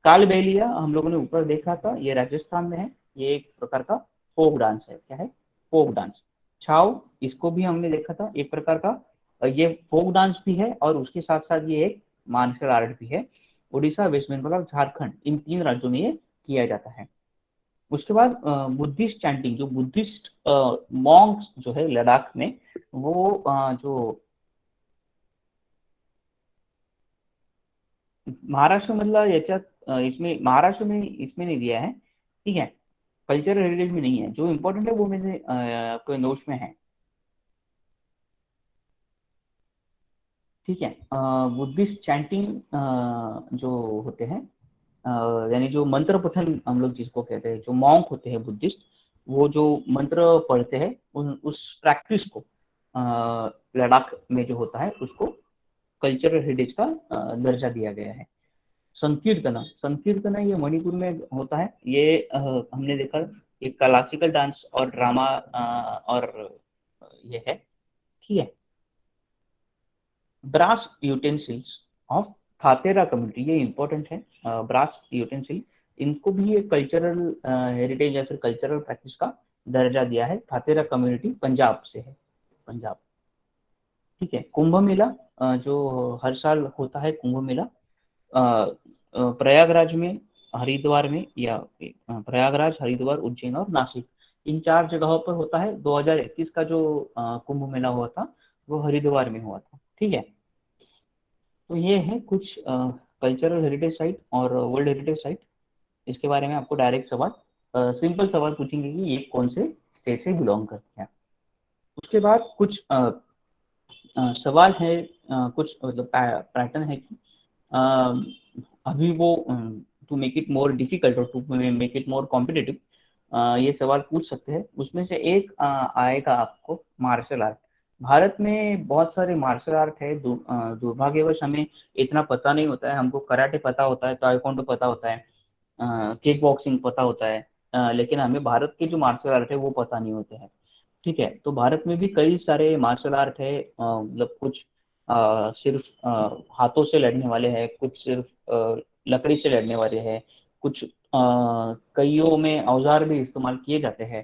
कालबेलिया हम लोगों ने ऊपर देखा था, ये राजस्थान में है, ये एक प्रकार का फोक डांस है, क्या है, फोक डांस। छाव, इसको भी हमने देखा था, एक प्रकार का ये फोक डांस भी है और उसके साथ साथ ये एक मार्शल आर्ट भी है। उड़ीसा, वेस्ट बंगाल और झारखंड, इन 3 राज्यों में ये किया जाता है। उसके बाद बुद्धिस्ट चैंटिंग, जो बुद्धिस्ट मॉन्क्स जो है लद्दाख में, वो जो महाराष्ट्र मधला याच्यात इसमें महाराष्ट्र में इसमें नहीं दिया है, ठीक है, कल्चरल हेरिटेज में नहीं है, जो इम्पोर्टेंट है वो मेरे आपके नोट्स में है, ठीक है। बुद्धिस्ट चैंटिंग जो होते हैं, यानी जो मंत्र पठन हम लोग जिसको कहते हैं, जो मॉन्क होते हैं बुद्धिस्ट, वो जो मंत्र पढ़ते हैं, उस प्रैक्टिस को लद्दाख में जो होता है उसको कल्चरल हेरिटेज का दर्जा दिया गया है। संकीर्तना, संकीर्तना ये मणिपुर में होता है, ये हमने देखा, ये क्लासिकल डांस और ड्रामा और ये है, ठीक है। ब्रास यूटेंसिल्स ऑफ थातेरा कम्युनिटी, ये इंपॉर्टेंट है, ब्रास यूटेंसिल, इनको भी ये कल्चरल हेरिटेज या फिर कल्चरल प्रैक्टिस का दर्जा दिया है। थातेरा कम्युनिटी पंजाब से है, पंजाब, ठीक है। कुंभ मेला जो हर साल होता है, कुंभ मेला प्रयागराज में, हरिद्वार में, या प्रयागराज, हरिद्वार, उज्जैन और नासिक, इन 4 जगहों पर होता है। 2021 का जो कुंभ मेला हुआ था वो हरिद्वार में हुआ था, ठीक है। तो ये है कुछ कल्चरल हेरिटेज साइट और वर्ल्ड हेरिटेज साइट। इसके बारे में आपको डायरेक्ट सवाल, सिंपल सवाल पूछेंगे कि ये कौन से स्टेट से बिलोंग करते हैं। उसके बाद कुछ सवाल है, कुछ मतलब पैटर्न है कि अभी वो to make it more difficult और to make it more competitive, ये सवाल पूछ सकते हैं। उसमें से एक आएगा आपको मार्शल आर्ट। भारत में बहुत सारे मार्शल आर्ट है, दुर्भाग्यवश हमें इतना पता नहीं होता है। हमको कराटे पता होता है, ताइक्वांडो पता होता है, किक बॉक्सिंग पता होता है, लेकिन हमें भारत के जो मार्शल आर्ट है वो पता नहीं होते हैं, ठीक है। तो भारत में भी कई सारे मार्शल आर्ट है, मतलब कुछ सिर्फ हाथों से लड़ने वाले हैं, कुछ सिर्फ लकड़ी से लड़ने वाले हैं, कुछ कईयों में औजार भी इस्तेमाल किए जाते हैं,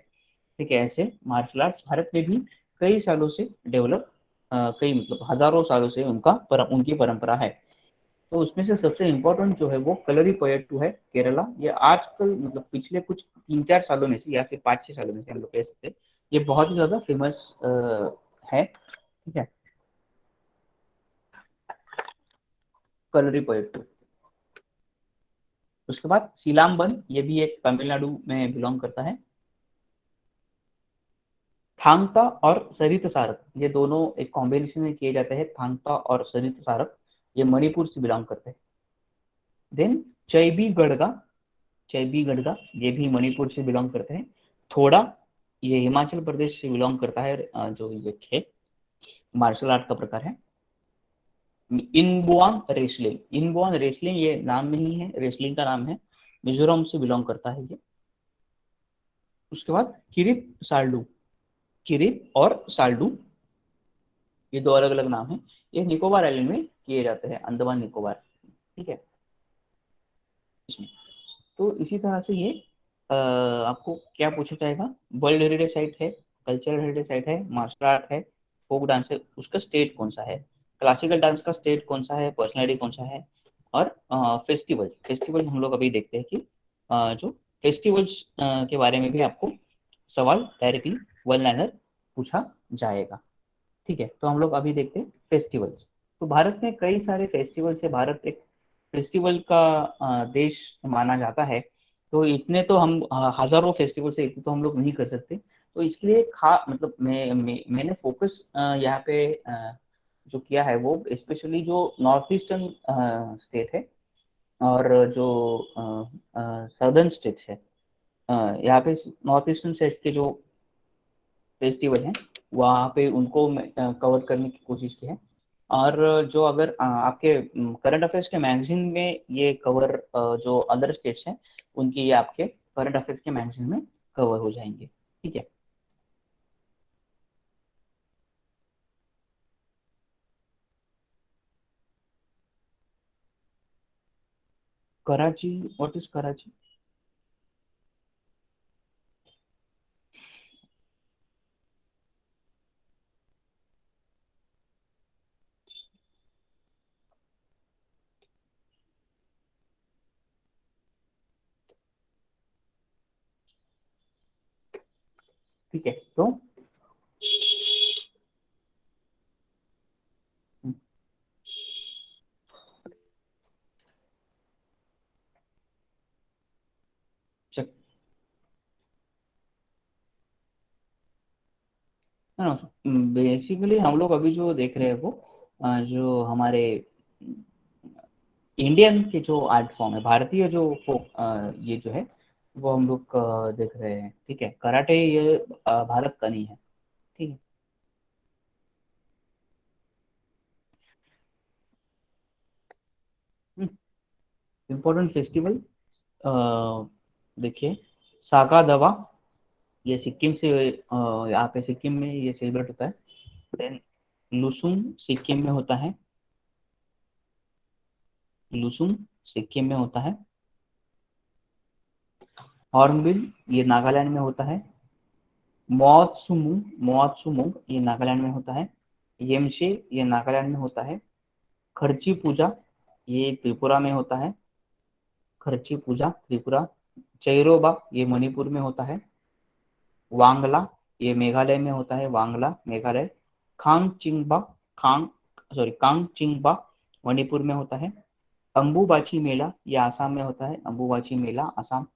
ठीक है। ऐसे मार्शल आर्ट्स भारत में भी कई सालों से डेवलप, कई मतलब हजारों सालों से उनकी परंपरा है। तो उसमें से सबसे इम्पोर्टेंट जो है वो कलरी पयट्टू है, केरला। ये आजकल मतलब पिछले कुछ 3-4 सालों में से या फिर 5-6 सालों में से हम लोग कह सकते हैं, ये बहुत ही ज्यादा फेमस है, ठीक है, कलरी पयट्टू। उसके बाद सीलाम्बन, ये भी एक तमिलनाडु में बिलोंग करता है। थांगता और सरित सारक, ये दोनों एक कॉम्बिनेशन में किए जाते हैं, थांगता और सरित सारक, ये मणिपुर से बिलोंग करते हैं। देन चैबी गढ़गा, चैबी गढ़गा ये भी मणिपुर से बिलोंग करते हैं। थोड़ा, ये हिमाचल प्रदेश से बिलोंग करता है, जो ये है मार्शल आर्ट का प्रकार है। इनबुआन रेसलिंग, इनबुआन रेसलिंग ये नाम नहीं है, रेसलिंग का नाम है, मिजोरम से बिलोंग करता है ये। उसके बाद किरिप साल्डू, किरिप और साल्डू ये दो अलग अलग नाम है। ये निकोबार आइलैंड में किए जाते हैं, अंडमान निकोबार, ठीक है इसमें। तो इसी तरह से ये आपको क्या पूछा जाएगा, वर्ल्ड हेरिटेज साइट है, कल्चरल हेरिटेज साइट है, मार्शल आर्ट है, फोक डांस है, उसका स्टेट कौन सा है, क्लासिकल डांस का स्टेट कौन सा है, पर्सनैलिटी कौन सा है, और फेस्टिवल, फेस्टिवल हम लोग अभी देखते हैं कि जो फेस्टिवल्स के बारे में भी आपको सवाल डायरेक्टली वन लाइनर पूछा जाएगा। ठीक है, तो हम लोग अभी देखते हैं फेस्टिवल्स। तो भारत में कई सारे फेस्टिवल्स है, भारत एक फेस्टिवल का देश माना जाता है। तो इतने तो हम हजारों फेस्टिवल से इतने तो हम लोग नहीं कर सकते। तो इसके लिए मतलब मैंने फोकस यहाँ पे जो किया है वो स्पेशली जो नॉर्थ ईस्टर्न स्टेट है और जो सदर्न स्टेट है, यहाँ पे नॉर्थ ईस्टर्न स्टेट के जो फेस्टिवल हैं वहाँ पे उनको कवर करने की कोशिश की है। और जो अगर आपके करंट अफेयर्स के मैगजीन में ये कवर, जो अदर स्टेट्स हैं उनकी ये आपके करंट अफेयर्स के मैगजीन में कवर हो जाएंगे। ठीक है, कराची, व्हाट इज कराची? ठीक है, तो बेसिकली हम लोग अभी जो देख रहे हैं वो जो हमारे इंडियन के जो आर्ट फॉर्म है, भारतीय जो फोक ये जो है वो हम लोग देख रहे हैं। ठीक है, कराटे ये भारत का नहीं है। ठीक है, इम्पोर्टेंट फेस्टिवल देखिए, सागा दवा, ये सिक्किम से यहाँ पे सिक्किम में ये सेलिब्रेट होता है। देन लुसुंग सिक्किम में होता है, लुसुंग सिक्किम में होता है। हॉर्नबिल ये नागालैंड में होता है। मौत्सुमू, मौत्सुमू ये नागालैंड में होता है। येमशे ये नागालैंड में होता है। खर्ची पूजा ये त्रिपुरा में होता है, खर्ची पूजा त्रिपुरा। चैरोबा ये मणिपुर में होता है। वांगला ये मेघालय में होता है, वांगला मेघालय। खांग चिंगबा, खांग सॉरी कांग चिंगबा मणिपुर में होता है। अम्बुबाची मेला ये आसाम में होता है, अम्बुबाची मेला आसाम।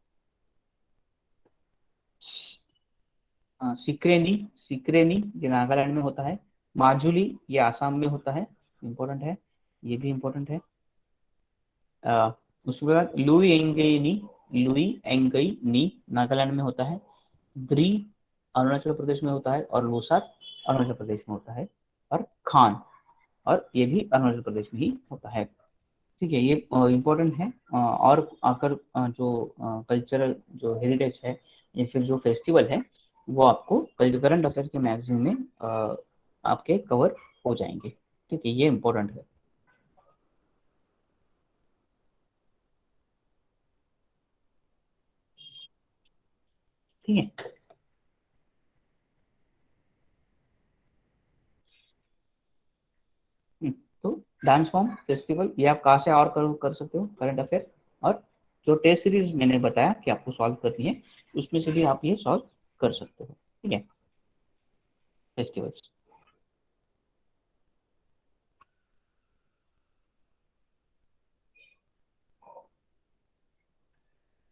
सिक्रेनी, सिक्रेनी ये नागालैंड में होता है। माजुली ये आसाम में होता है, इम्पोर्टेंट है, ये भी इम्पोर्टेंट है। अ, उसके बाद लुई एंगेनी, लुई एंगई नी नागालैंड में होता है। द्री अरुणाचल प्रदेश में होता है, और लोसार अरुणाचल प्रदेश में होता है। और खान, और ये भी अरुणाचल प्रदेश में ही होता है। ठीक है, ये इम्पोर्टेंट है। और आकर जो कल्चरल जो हेरिटेज है या फिर जो फेस्टिवल है वो आपको करंट अफेयर के मैगजीन में आपके कवर हो जाएंगे। ठीक है, ये इम्पोर्टेंट है। ठीक है। तो डांस फॉर्म फेस्टिवल ये आप कहाँ से और कर सकते हो, करंट अफेयर। और जो टेस्ट सीरीज मैंने बताया कि आपको सॉल्व करनी है, उसमें से भी आप ये सॉल्व कर सकते हो। ठीक है, फेस्टिवल्स।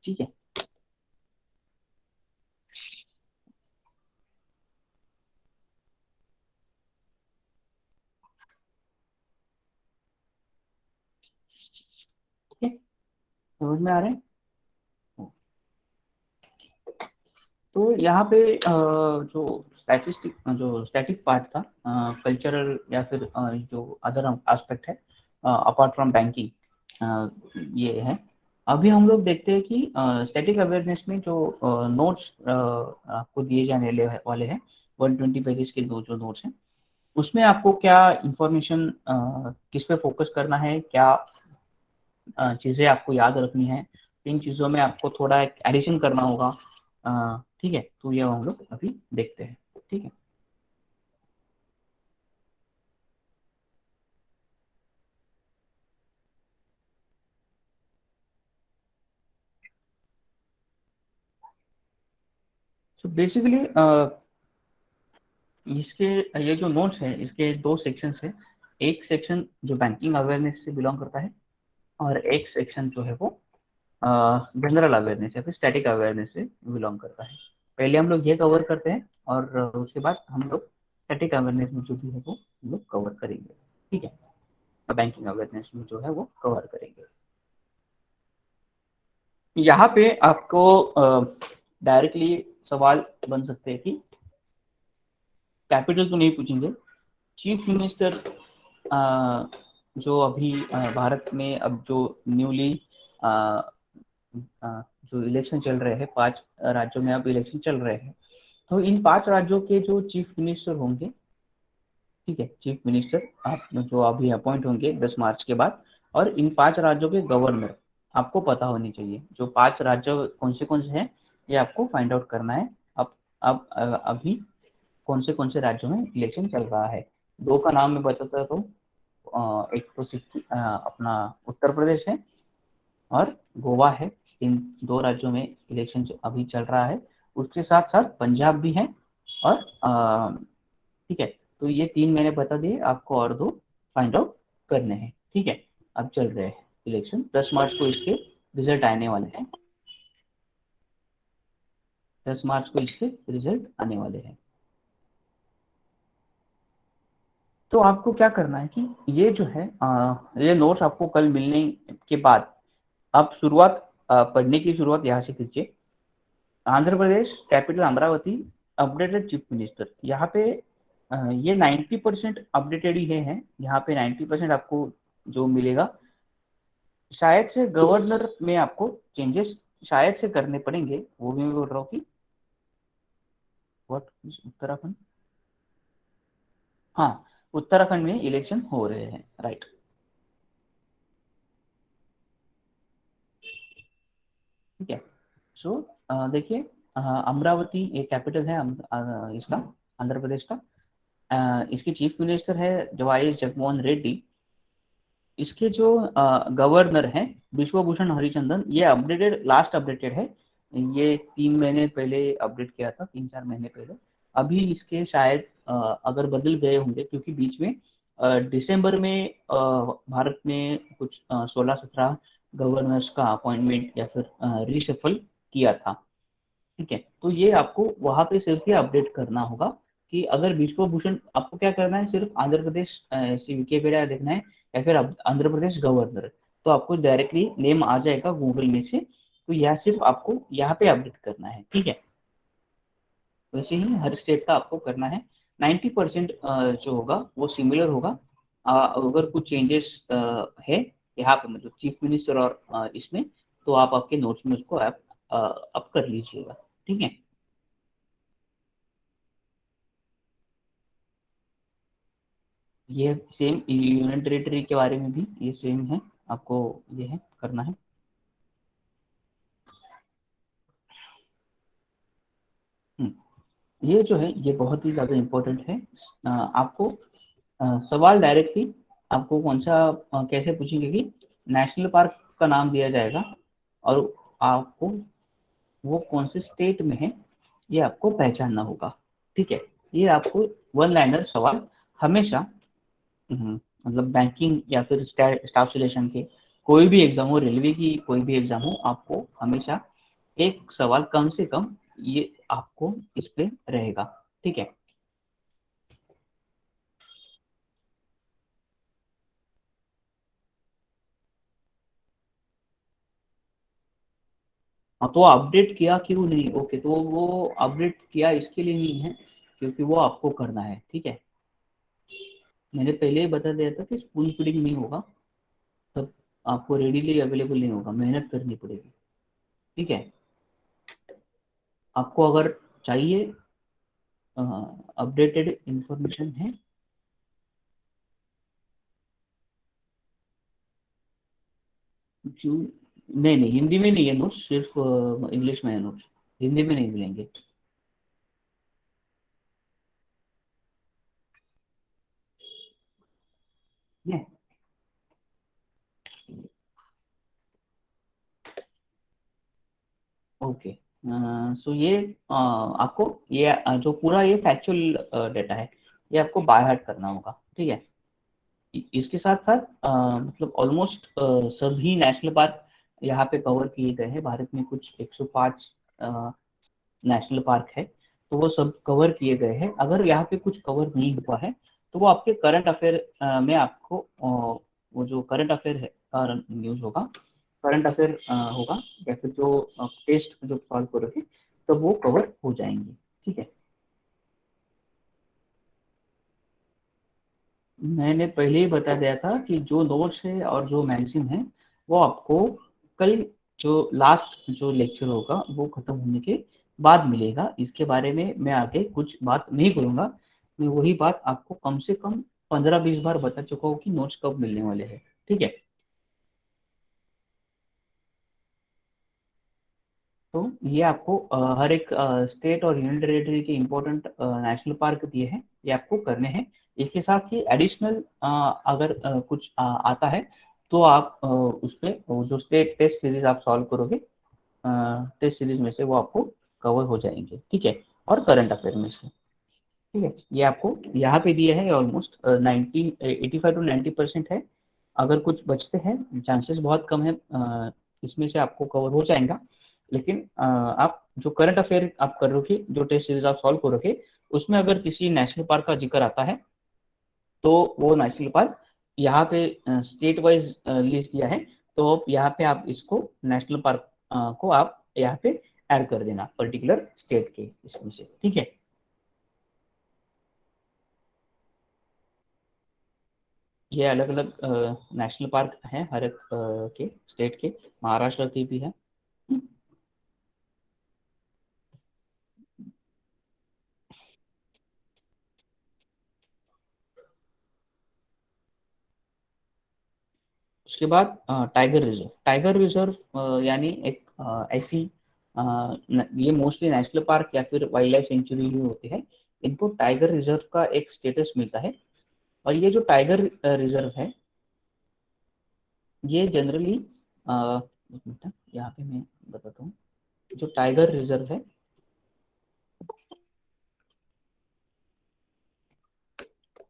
ठीक है। ठीक है, समझ में आ रहे हैं। तो यहाँ पे जो स्टैटिक पार्ट था, कल्चरल या फिर जो अदर एस्पेक्ट है अपार्ट फ्रॉम बैंकिंग, ये है। अभी हम लोग देखते हैं कि स्टैटिक अवेयरनेस में जो नोट्स आपको दिए जाने वाले हैं, 120 पेजेस के दो जो नोट्स हैं, उसमें आपको क्या इंफॉर्मेशन, किस पे फोकस करना है, क्या चीज़ें आपको याद रखनी है, इन चीज़ों में आपको थोड़ा एक एडिशन करना होगा। ठीक है, तो ये हम लोग अभी देखते हैं। ठीक है। सो बेसिकली इसके ये जो नोट्स है, इसके दो सेक्शंस है। एक सेक्शन जो बैंकिंग अवेयरनेस से बिलोंग करता है, और एक सेक्शन जो है वो जनरल अवेयरनेस या फिर स्टैटिक अवेयरनेस से बिलोंग करता है। पहले हम लोग ये कवर करते हैं, और उसके बाद हम लोग स्टैटिक अवेयरनेस में जो भी है वो हम लोग कवर करेंगे। ठीक है, बैंकिंग अवेयरनेस में जो है वो कवर करेंगे। यहाँ पे आपको डायरेक्टली सवाल बन सकते हैं कि कैपिटल तो नहीं पूछेंगे, चीफ मिनिस्टर जो अभी भारत में अब जो न्यूली जो इलेक्शन चल रहे हैं, 5 राज्यों में अब इलेक्शन चल रहे हैं, तो इन 5 राज्यों के जो चीफ मिनिस्टर होंगे, ठीक है, चीफ मिनिस्टर आप जो अभी अपॉइंट होंगे 10 मार्च के बाद, और इन 5 राज्यों के गवर्नर आपको पता होनी चाहिए। जो 5 राज्य कौन से हैं, ये आपको फाइंड आउट करना है। अब अभी कौन से राज्यों में इलेक्शन चल रहा है। दो का नाम मैं बताता, तो एक तो अपना उत्तर प्रदेश है, और गोवा है। इन दो राज्यों में इलेक्शन अभी चल रहा है। उसके साथ साथ पंजाब भी है, और ठीक है, तो ये 3 मैंने बता दिए आपको, और 2 फाइंड आउट करने हैं। ठीक है, अब चल रहे हैं इलेक्शन, 10 मार्च को इसके रिजल्ट आने वाले हैं। 10 मार्च को इसके रिजल्ट आने वाले हैं। तो आपको क्या करना है कि ये जो है ये नोट्स आपको कल मिलने के बाद आप शुरुआत पढ़ने की शुरुआत यहाँ से कीजिए। Andhra Pradesh capital Amaravati, updated chief minister. यहाँ पे ये 90% अपडेटेड ही है। यहाँ पे 90% आपको जो मिलेगा, शायद से गवर्नर में आपको चेंजेस शायद से करने पड़ेंगे, वो भी मैं बोल रहा हूँ कि व्हाट उत्तराखंड, हाँ, उत्तराखंड में इलेक्शन हो रहे हैं, राइट। ठीक है। सो देखिए, अमरावती एक कैपिटल है इसका, आंध्र प्रदेश का। इसके चीफ मिनिस्टर है वाई एस जगनमोहन रेड्डी। इसके जो गवर्नर हैं विश्वभूषण हरिचंदन, ये अपडेटेड, लास्ट अपडेटेड है। ये 3 महीने पहले अपडेट किया था, 3-4 महीने पहले। अभी इसके शायद अगर बदल गए होंगे, क्योंकि बीच में दिसंबर में भारत ने कुछ 16-17 गवर्नर्स का अपॉइंटमेंट या फिर रिशफल किया था। ठीक है, तो ये आपको वहां पे सिर्फ ये अपडेट करना होगा कि अगर विश्व भूषण, आपको क्या करना है, सिर्फ आंध्र प्रदेश विकिपीडिया देखना है, या फिर आंध्र प्रदेश गवर्नर, तो आपको डायरेक्टली नेम आ जाएगा गूगल में से। तो यह सिर्फ आपको यहाँ पे अपडेट करना है। ठीक है, वैसे ही हर स्टेट का आपको करना है। 90% जो होगा वो सिमिलर होगा। अगर कुछ चेंजेस है यहाँ पे, मतलब चीफ मिनिस्टर और इसमें, तो आप आपके नोट्स में उसको आप अप कर लीजिएगा। ठीक है। ये सेम यूनियन टेरिटरी के बारे में भी ये सेम है, आपको ये है करना है। ये जो है ये बहुत ही ज़्यादा इम्पोर्टेंट है। आपको सवाल डायरेक्टली आपको कौन सा कैसे पूछेंगे कि नेशनल पार्क का नाम दिया जाएगा, और आपको वो कौन से स्टेट में है ये आपको पहचानना होगा। ठीक है, ये आपको वन लाइनर सवाल हमेशा, मतलब बैंकिंग या फिर स्टाफ सिलेक्शन के कोई भी एग्जाम हो, रेलवे की कोई भी एग्जाम हो, आपको हमेशा एक सवाल कम से कम ये आपको इस पे रहेगा। ठीक है। हाँ, तो अपडेट किया क्यों नहीं? ओके, तो वो अपडेट किया इसके लिए नहीं है, क्योंकि वो आपको करना है। ठीक है, मैंने पहले ही बता दिया था कि स्पून फीडिंग नहीं होगा। सब आपको रेडीली अवेलेबल नहीं होगा, मेहनत करनी पड़ेगी। ठीक है। आपको अगर चाहिए अपडेटेड इंफॉर्मेशन है। जो नहीं नहीं, हिंदी में नहीं है नोट्स, सिर्फ इंग्लिश में है नोट्स, हिंदी में नहीं मिलेंगे। ये ओके। सो ये आपको ये जो पूरा ये फैक्चुअल डेटा है, ये आपको बाय हार्ट करना होगा। ठीक है। इसके साथ साथ मतलब ऑलमोस्ट सभी नेशनल पार्क यहाँ पे कवर किए गए हैं। भारत में कुछ 105 नेशनल पार्क है, तो वो सब कवर किए गए हैं। अगर यहाँ पे कुछ कवर नहीं हुआ है, तो वो आपके करंट अफेयर में आपको वो जो करंट अफेयर है न्यूज होगा, करंट अफेयर होगा, या फिर जो टेस्ट जो सॉल्व करोगे, तो वो कवर हो जाएंगे। ठीक है। मैंने पहले ही बता दिया था कि जो नोट्स है और जो मैगजीन है, वो आपको कल जो लास्ट जो लेक्चर होगा वो खत्म होने के बाद मिलेगा। इसके बारे में मैं आगे कुछ बात नहीं करूंगा। मैं वही बात आपको कम से कम 15-20 बार बता चुका हूँ कि नोट्स कब मिलने वाले हैं। ठीक है। तो ये आपको हर एक स्टेट और यूनियन टेरिटरी के इम्पोर्टेंट नेशनल पार्क दिए हैं, ये आपको करने हैं। इसके साथ ही एडिशनल अगर कुछ आता है, तो आप उस पे वो जो स्टेट टेस्ट सीरीज आप सॉल्व करोगे, टेस्ट सीरीज में से वो आपको कवर हो जाएंगे। ठीक है। और करंट अफेयर में से। ठीक है। ये आपको यहाँ पे दिया है ऑलमोस्ट 85 to 90% है। अगर कुछ बचते हैं, चांसेस बहुत कम है इसमें से आपको कवर हो जाएगा। लेकिन आप जो करंट अफेयर आप करोगे, जो टेस्ट सीरीज आप सॉल्व करोगे, उसमें अगर किसी नेशनल पार्क का जिक्र आता है, तो वो नेशनल पार्क यहाँ पे स्टेट वाइज लिस्ट किया है, तो यहाँ पे आप इसको नेशनल पार्क को आप यहाँ पे ऐड कर देना पर्टिकुलर स्टेट के इसमें से। ठीक है। ये अलग अलग नेशनल पार्क हैं हर एक के स्टेट के, महाराष्ट्र के भी है। उसके बाद टाइगर रिजर्व। टाइगर रिजर्व यानी एक ऐसी ये मोस्टली नेशनल पार्क या फिर वाइल्ड लाइफ सेंचुरी ही होती है, इनको टाइगर रिजर्व का एक स्टेटस मिलता है। और ये जो टाइगर रिजर्व है, ये जनरली एक मिनट, यहाँ पे मैं बताता हूँ। जो टाइगर रिजर्व है,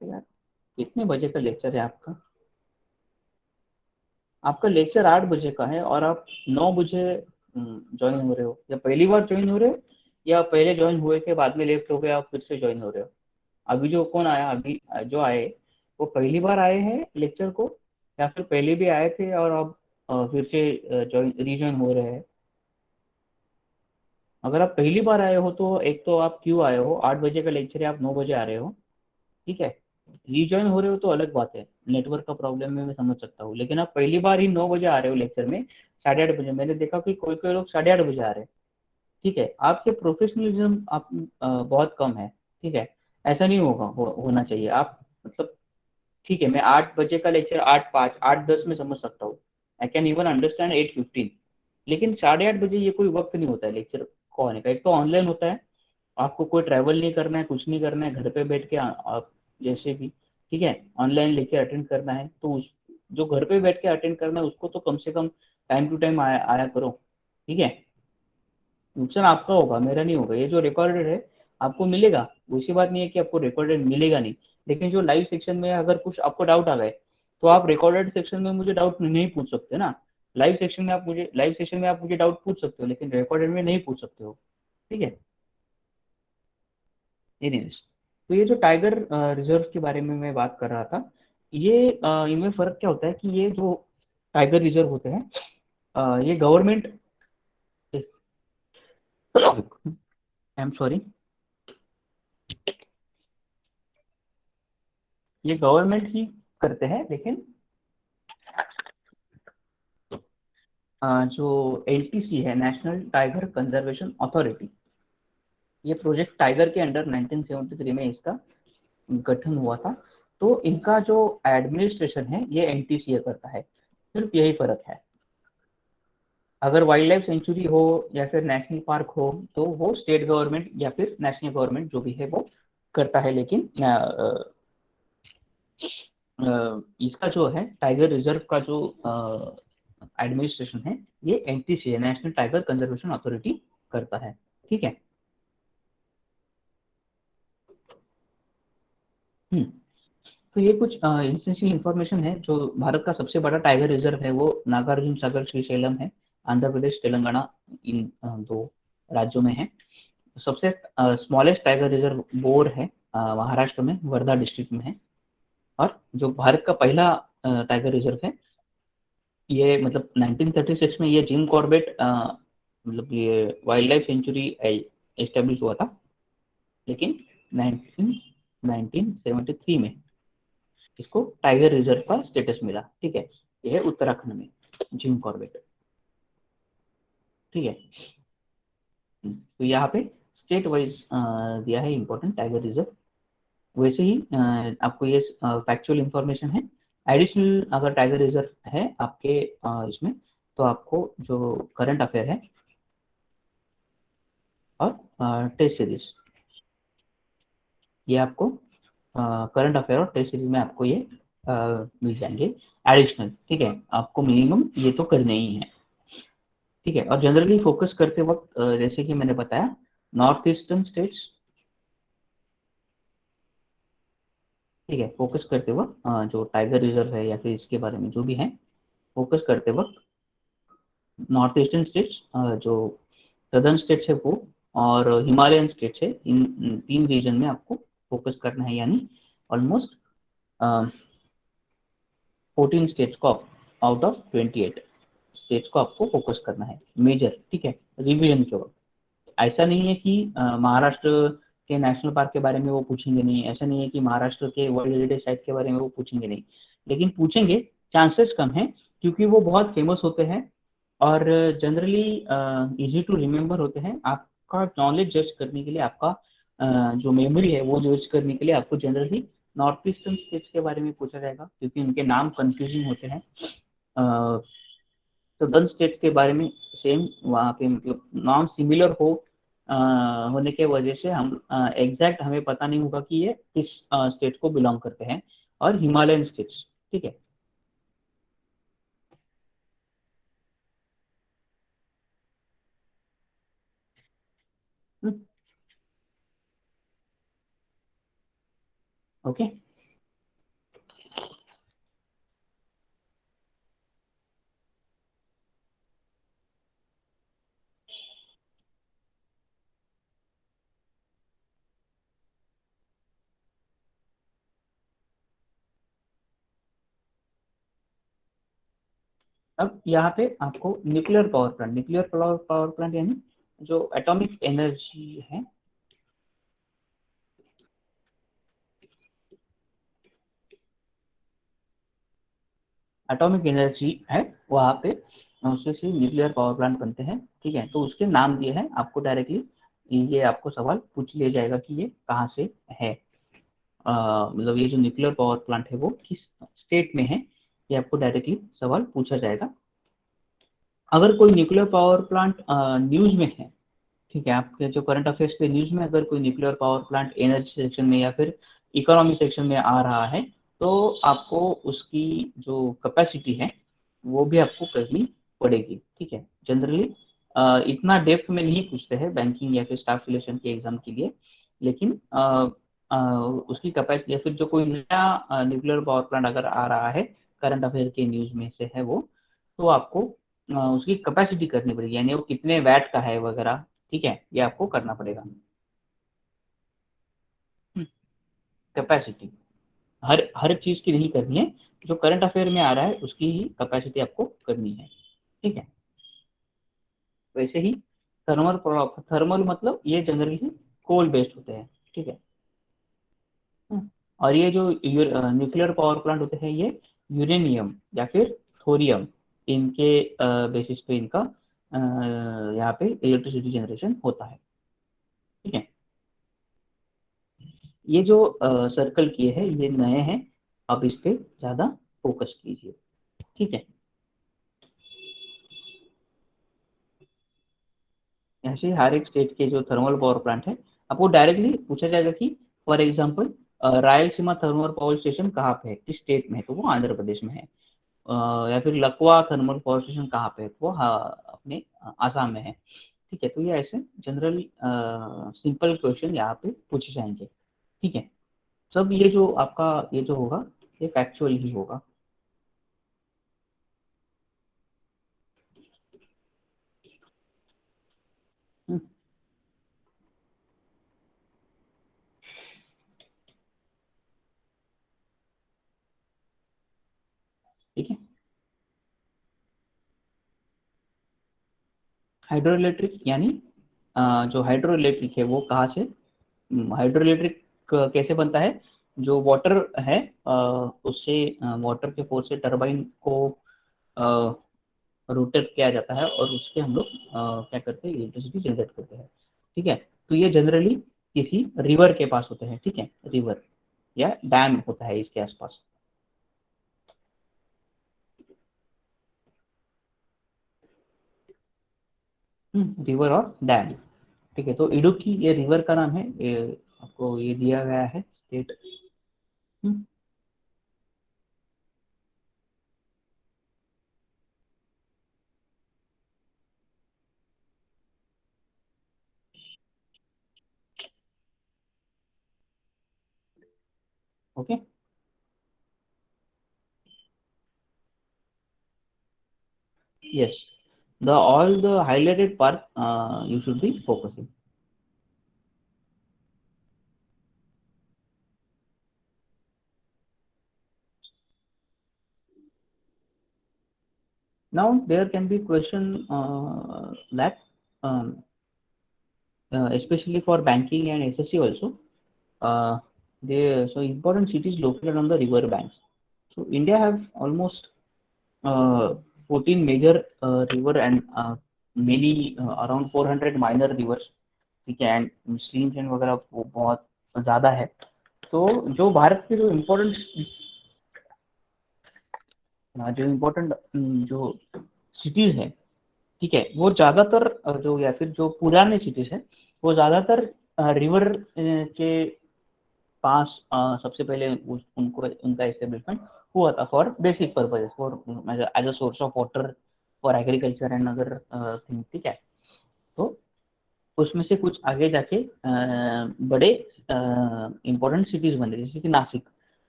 यार कितने बजे का लेक्चर है आपका? आपका लेक्चर 8 बजे का है और आप 9 बजे ज्वाइन हो रहे हो, या पहली बार ज्वाइन हो रहे हो, या पहले ज्वाइन हुए थे बाद में लेफ्ट हो गए आप फिर से ज्वाइन हो रहे हो? अभी जो कौन आया, अभी जो आए, वो पहली बार आए हैं लेक्चर को, या फिर पहले भी आए थे और अब फिर से ज्वाइन रीज्वाइन हो रहे हैं? अगर आप पहली बार आए हो, तो एक तो आप क्यों आए हो, 8 बजे का लेक्चर है, आप 9 बजे आ रहे हो। ठीक है। रीजॉइन हो रहे हो तो अलग बात है, नेटवर्क का प्रॉब्लम है, मैं समझ सकता हूँ। लेकिन आप पहली बार ही 9 बजे आ रहे हो लेक्चर में, 8:30 बजे, मैंने देखा कि कोई कोई लोग 8:30 बजे आ रहे हैं। ठीक है। आपके प्रोफेशनलिज्म आप बहुत कम है। ठीक है। ऐसा नहीं होगा, होना चाहिए आप मतलब। ठीक है, मैं 8 बजे का लेक्चर 8:05 8:10 में समझ सकता हूँ, आई कैन इवन अंडरस्टैंड 8:15। लेकिन 8:30 बजे ये कोई वक्त नहीं होता है लेक्चर को आने का। एक तो ऑनलाइन होता है, आपको कोई ट्रैवल नहीं करना है, कुछ नहीं करना है, घर पे बैठ के आप जैसे भी, ठीक है, ऑनलाइन लेके अटेंड करना है, तो उस जो घर पे बैठ के अटेंड करना है उसको तो कम से कम टाइम टू टाइम आया आया करो। ठीक है। नुकसान आपका होगा, मेरा नहीं होगा। ये जो रिकॉर्डेड है आपको मिलेगा, वैसी बात नहीं है कि आपको रिकॉर्डेड मिलेगा नहीं। लेकिन जो लाइव सेक्शन में अगर कुछ आपको डाउट आ गए, तो आप रिकॉर्डेड सेक्शन में मुझे डाउट नहीं पूछ सकते ना। लाइव सेक्शन में आप मुझे डाउट पूछ सकते हो, लेकिन रिकॉर्डेड में नहीं पूछ सकते हो। ठीक है। एनीवेज, तो ये जो टाइगर रिजर्व के बारे में मैं बात कर रहा था, ये इनमें फर्क क्या होता है कि ये जो टाइगर रिजर्व होते हैं, ये गवर्नमेंट, आई एम सॉरी, ये गवर्नमेंट ही करते हैं। लेकिन जो एनटीसी है, नेशनल टाइगर कंजर्वेशन अथॉरिटी, ये प्रोजेक्ट टाइगर के अंडर 1973 में इसका गठन हुआ था। तो इनका जो एडमिनिस्ट्रेशन है ये एनटीसी करता है, सिर्फ यही फर्क है। अगर वाइल्ड लाइफ सेंचुरी हो या फिर नेशनल पार्क हो तो वो स्टेट गवर्नमेंट या फिर नेशनल गवर्नमेंट जो भी है वो करता है, लेकिन इसका जो है टाइगर रिजर्व का जो एडमिनिस्ट्रेशन है ये एनटीसी है, नेशनल टाइगर कंजर्वेशन अथॉरिटी करता है। ठीक है। हम्म। तो ये कुछ इंसेंशियल इंफॉर्मेशन है। जो भारत का सबसे बड़ा टाइगर रिजर्व है वो नागार्जुन सागर श्रीशैलम है, आंध्र प्रदेश तेलंगाना, इन दो राज्यों में है। सबसे स्मॉलेस्ट टाइगर रिजर्व बोर है, महाराष्ट्र में वर्धा डिस्ट्रिक्ट में है। और जो भारत का पहला टाइगर रिजर्व है ये मतलब 1936 में ये जिम कॉर्बेट मतलब ये वाइल्ड लाइफ सेंचुरी एस्टेब्लिश हुआ था, लेकिन 19 1973 में इसको टाइगर रिजर्व का स्टेटस मिला। ठीक है। ये है उत्तराखंड में जिम कॉर्बेट। ठीक है। तो यहाँ पे स्टेट वाइज दिया है इंपॉर्टेंट टाइगर रिजर्व। वैसे ही आपको ये फैक्चुअल इंफॉर्मेशन है। एडिशनल अगर टाइगर रिजर्व है आपके इसमें, तो आपको जो करंट अफेयर है और टेस्ट सीरीज, ये आपको करंट अफेयर और टेस्ट सीरीज में आपको ये मिल जाएंगे एडिशनल। ठीक है। आपको मिनिमम ये तो करने ही है। ठीक है। और जनरली फोकस करते वक्त जैसे कि मैंने बताया, नॉर्थ ईस्टर्न स्टेट्स। ठीक है। फोकस करते वक्त जो टाइगर रिजर्व है या फिर इसके बारे में जो भी है, फोकस करते वक्त नॉर्थ ईस्टर्न स्टेट्स, जो सदर्न स्टेट्स है वो, और हिमालयन स्टेट्स है, इन तीन रीजन में आपको फोकस करना है। यानी ऑलमोस्ट 14 स्टेट्स को आउट ऑफ 28 स्टेट्स को आपको फोकस करना है मेजर। ठीक है। रिवीजन के वक्त ऐसा नहीं है कि महाराष्ट्र के नेशनल पार्क के बारे में वो पूछेंगे नहीं, ऐसा नहीं है कि महाराष्ट्र के वर्ल्ड हेरिटेज साइट के बारे में वो पूछेंगे नहीं, लेकिन पूछेंगे, चांसेस कम है क्योंकि वो बहुत फेमस होते हैं और जनरली इजी टू रिमेम्बर होते हैं। आपका नॉलेज जज करने के लिए, आपका जो मेमोरी है वो जज करने के लिए आपको जनरली नॉर्थ ईस्टर्न स्टेट्स के बारे में पूछा जाएगा, क्योंकि उनके नाम कंफ्यूजिंग होते हैं। सदर्न स्टेट्स के बारे में सेम, वहाँ पे मतलब नाम सिमिलर हो होने के वजह से हम एग्जैक्ट हमें पता नहीं होगा कि ये किस स्टेट को बिलोंग करते हैं। और हिमालयन स्टेट्स। ठीक है। ओके। अब यहाँ पे आपको न्यूक्लियर पावर प्लांट यानी जो एटॉमिक एनर्जी है, एटॉमिक एनर्जी है वहाँ पे उससे से न्यूक्लियर पावर प्लांट बनते हैं। ठीक है। तो उसके नाम दिए हैं आपको डायरेक्टली, ये आपको सवाल पूछ लिया जाएगा कि ये कहाँ से है। मतलब ये जो न्यूक्लियर पावर प्लांट है वो किस स्टेट में है, ये आपको डायरेक्टली सवाल पूछा जाएगा। अगर कोई न्यूक्लियर पावर प्लांट न्यूज में है, ठीक है, आपके जो करंट अफेयर्स पे न्यूज में अगर कोई nuclear power plant energy section में या फिर इकोनॉमी सेक्शन में आ रहा है, तो आपको उसकी जो कैपेसिटी है वो भी आपको करनी पड़ेगी। ठीक है। जनरली इतना डेप्थ में नहीं पूछते हैं बैंकिंग या फिर स्टाफ सिलेक्शन के एग्जाम के लिए, लेकिन उसकी कैपेसिटी या फिर जो कोई नया न्यूक्लियर पावर प्लांट अगर आ रहा है करंट अफेयर के न्यूज में से है वो, तो आपको उसकी कैपेसिटी करनी पड़ेगी, यानी वो कितने वैट का है वगैरह। ठीक है। ये आपको करना पड़ेगा। कैपेसिटी हर हर चीज की नहीं करनी है, जो करंट अफेयर में आ रहा है उसकी ही कैपेसिटी आपको करनी है। ठीक है। वैसे ही थर्मल थर्मल मतलब ये जनरली कोल बेस्ड होते हैं। ठीक है। और ये जो न्यूक्लियर पावर प्लांट होते हैं ये यूरेनियम या फिर थोरियम इनके बेसिस पे इनका यहाँ पे इलेक्ट्रिसिटी जनरेशन होता है। ठीक है, ये जो सर्कल किए हैं ये नए हैं, अब इस पे ज्यादा फोकस कीजिए। ठीक है, ऐसे हर एक स्टेट के जो थर्मल पावर प्लांट है आपको डायरेक्टली पूछा जाएगा कि for example Rayalaseema thermal power station कहाँ पे है, किस स्टेट में है, तो वो आंध्र प्रदेश में है। या फिर लकवा थर्मल पावर स्टेशन कहाँ पे है, तो वो अपने आसाम में है। ठीक है, तो ये ऐसे जनरल सिंपल क्वेश्चन यहाँ पे पूछे जाएंगे। ठीक है, सब ये जो आपका ये जो होगा ये फैक्चुअल ही होगा। हम्म, ठीक है, हाइड्रो इलेक्ट्रिक यानी जो हाइड्रो इलेक्ट्रिक है वो कहाँ से, हाइड्रो इलेक्ट्रिक कैसे बनता है, जो वाटर है उससे वाटर के फोर्स से टरबाइन को रोटेट किया जाता है और उसके हम लोग क्या करते हैं, इलेक्ट्रिसिटी जनरेट करते हैं। ठीक है, तो ये जनरली किसी रिवर के पास होते हैं। ठीक है, रिवर या डैम होता है इसके आसपास। रिवर और डैम। ठीक है, तो इडुक्की ये रिवर का नाम है, ये आपको ये दिया गया है state. Okay, yes, the all the highlighted part you should be focusing. Now there can be question that especially for banking and SSC also, they so important cities located on the river banks. So India have almost uh, 14 major river and many around 400 minor rivers. ठीक है, and streams and वगैरह वो बहुत ज़्यादा है। तो जो भारत के जो इम्पोर्टेंट जो सिटीज है, ठीक है, वो ज़्यादातर जो या फिर जो पुराने सिटीज है वो ज़्यादातर रिवर के पास सबसे पहले उनको उनका एस्टेब्लिशमेंट हुआ था for basic purposes, for as a source of water, for agriculture and other thing. ठीक है, तो उसमें से कुछ आगे जाके बड़े इंपॉर्टेंट सिटीज बने, जैसे कि नासिक।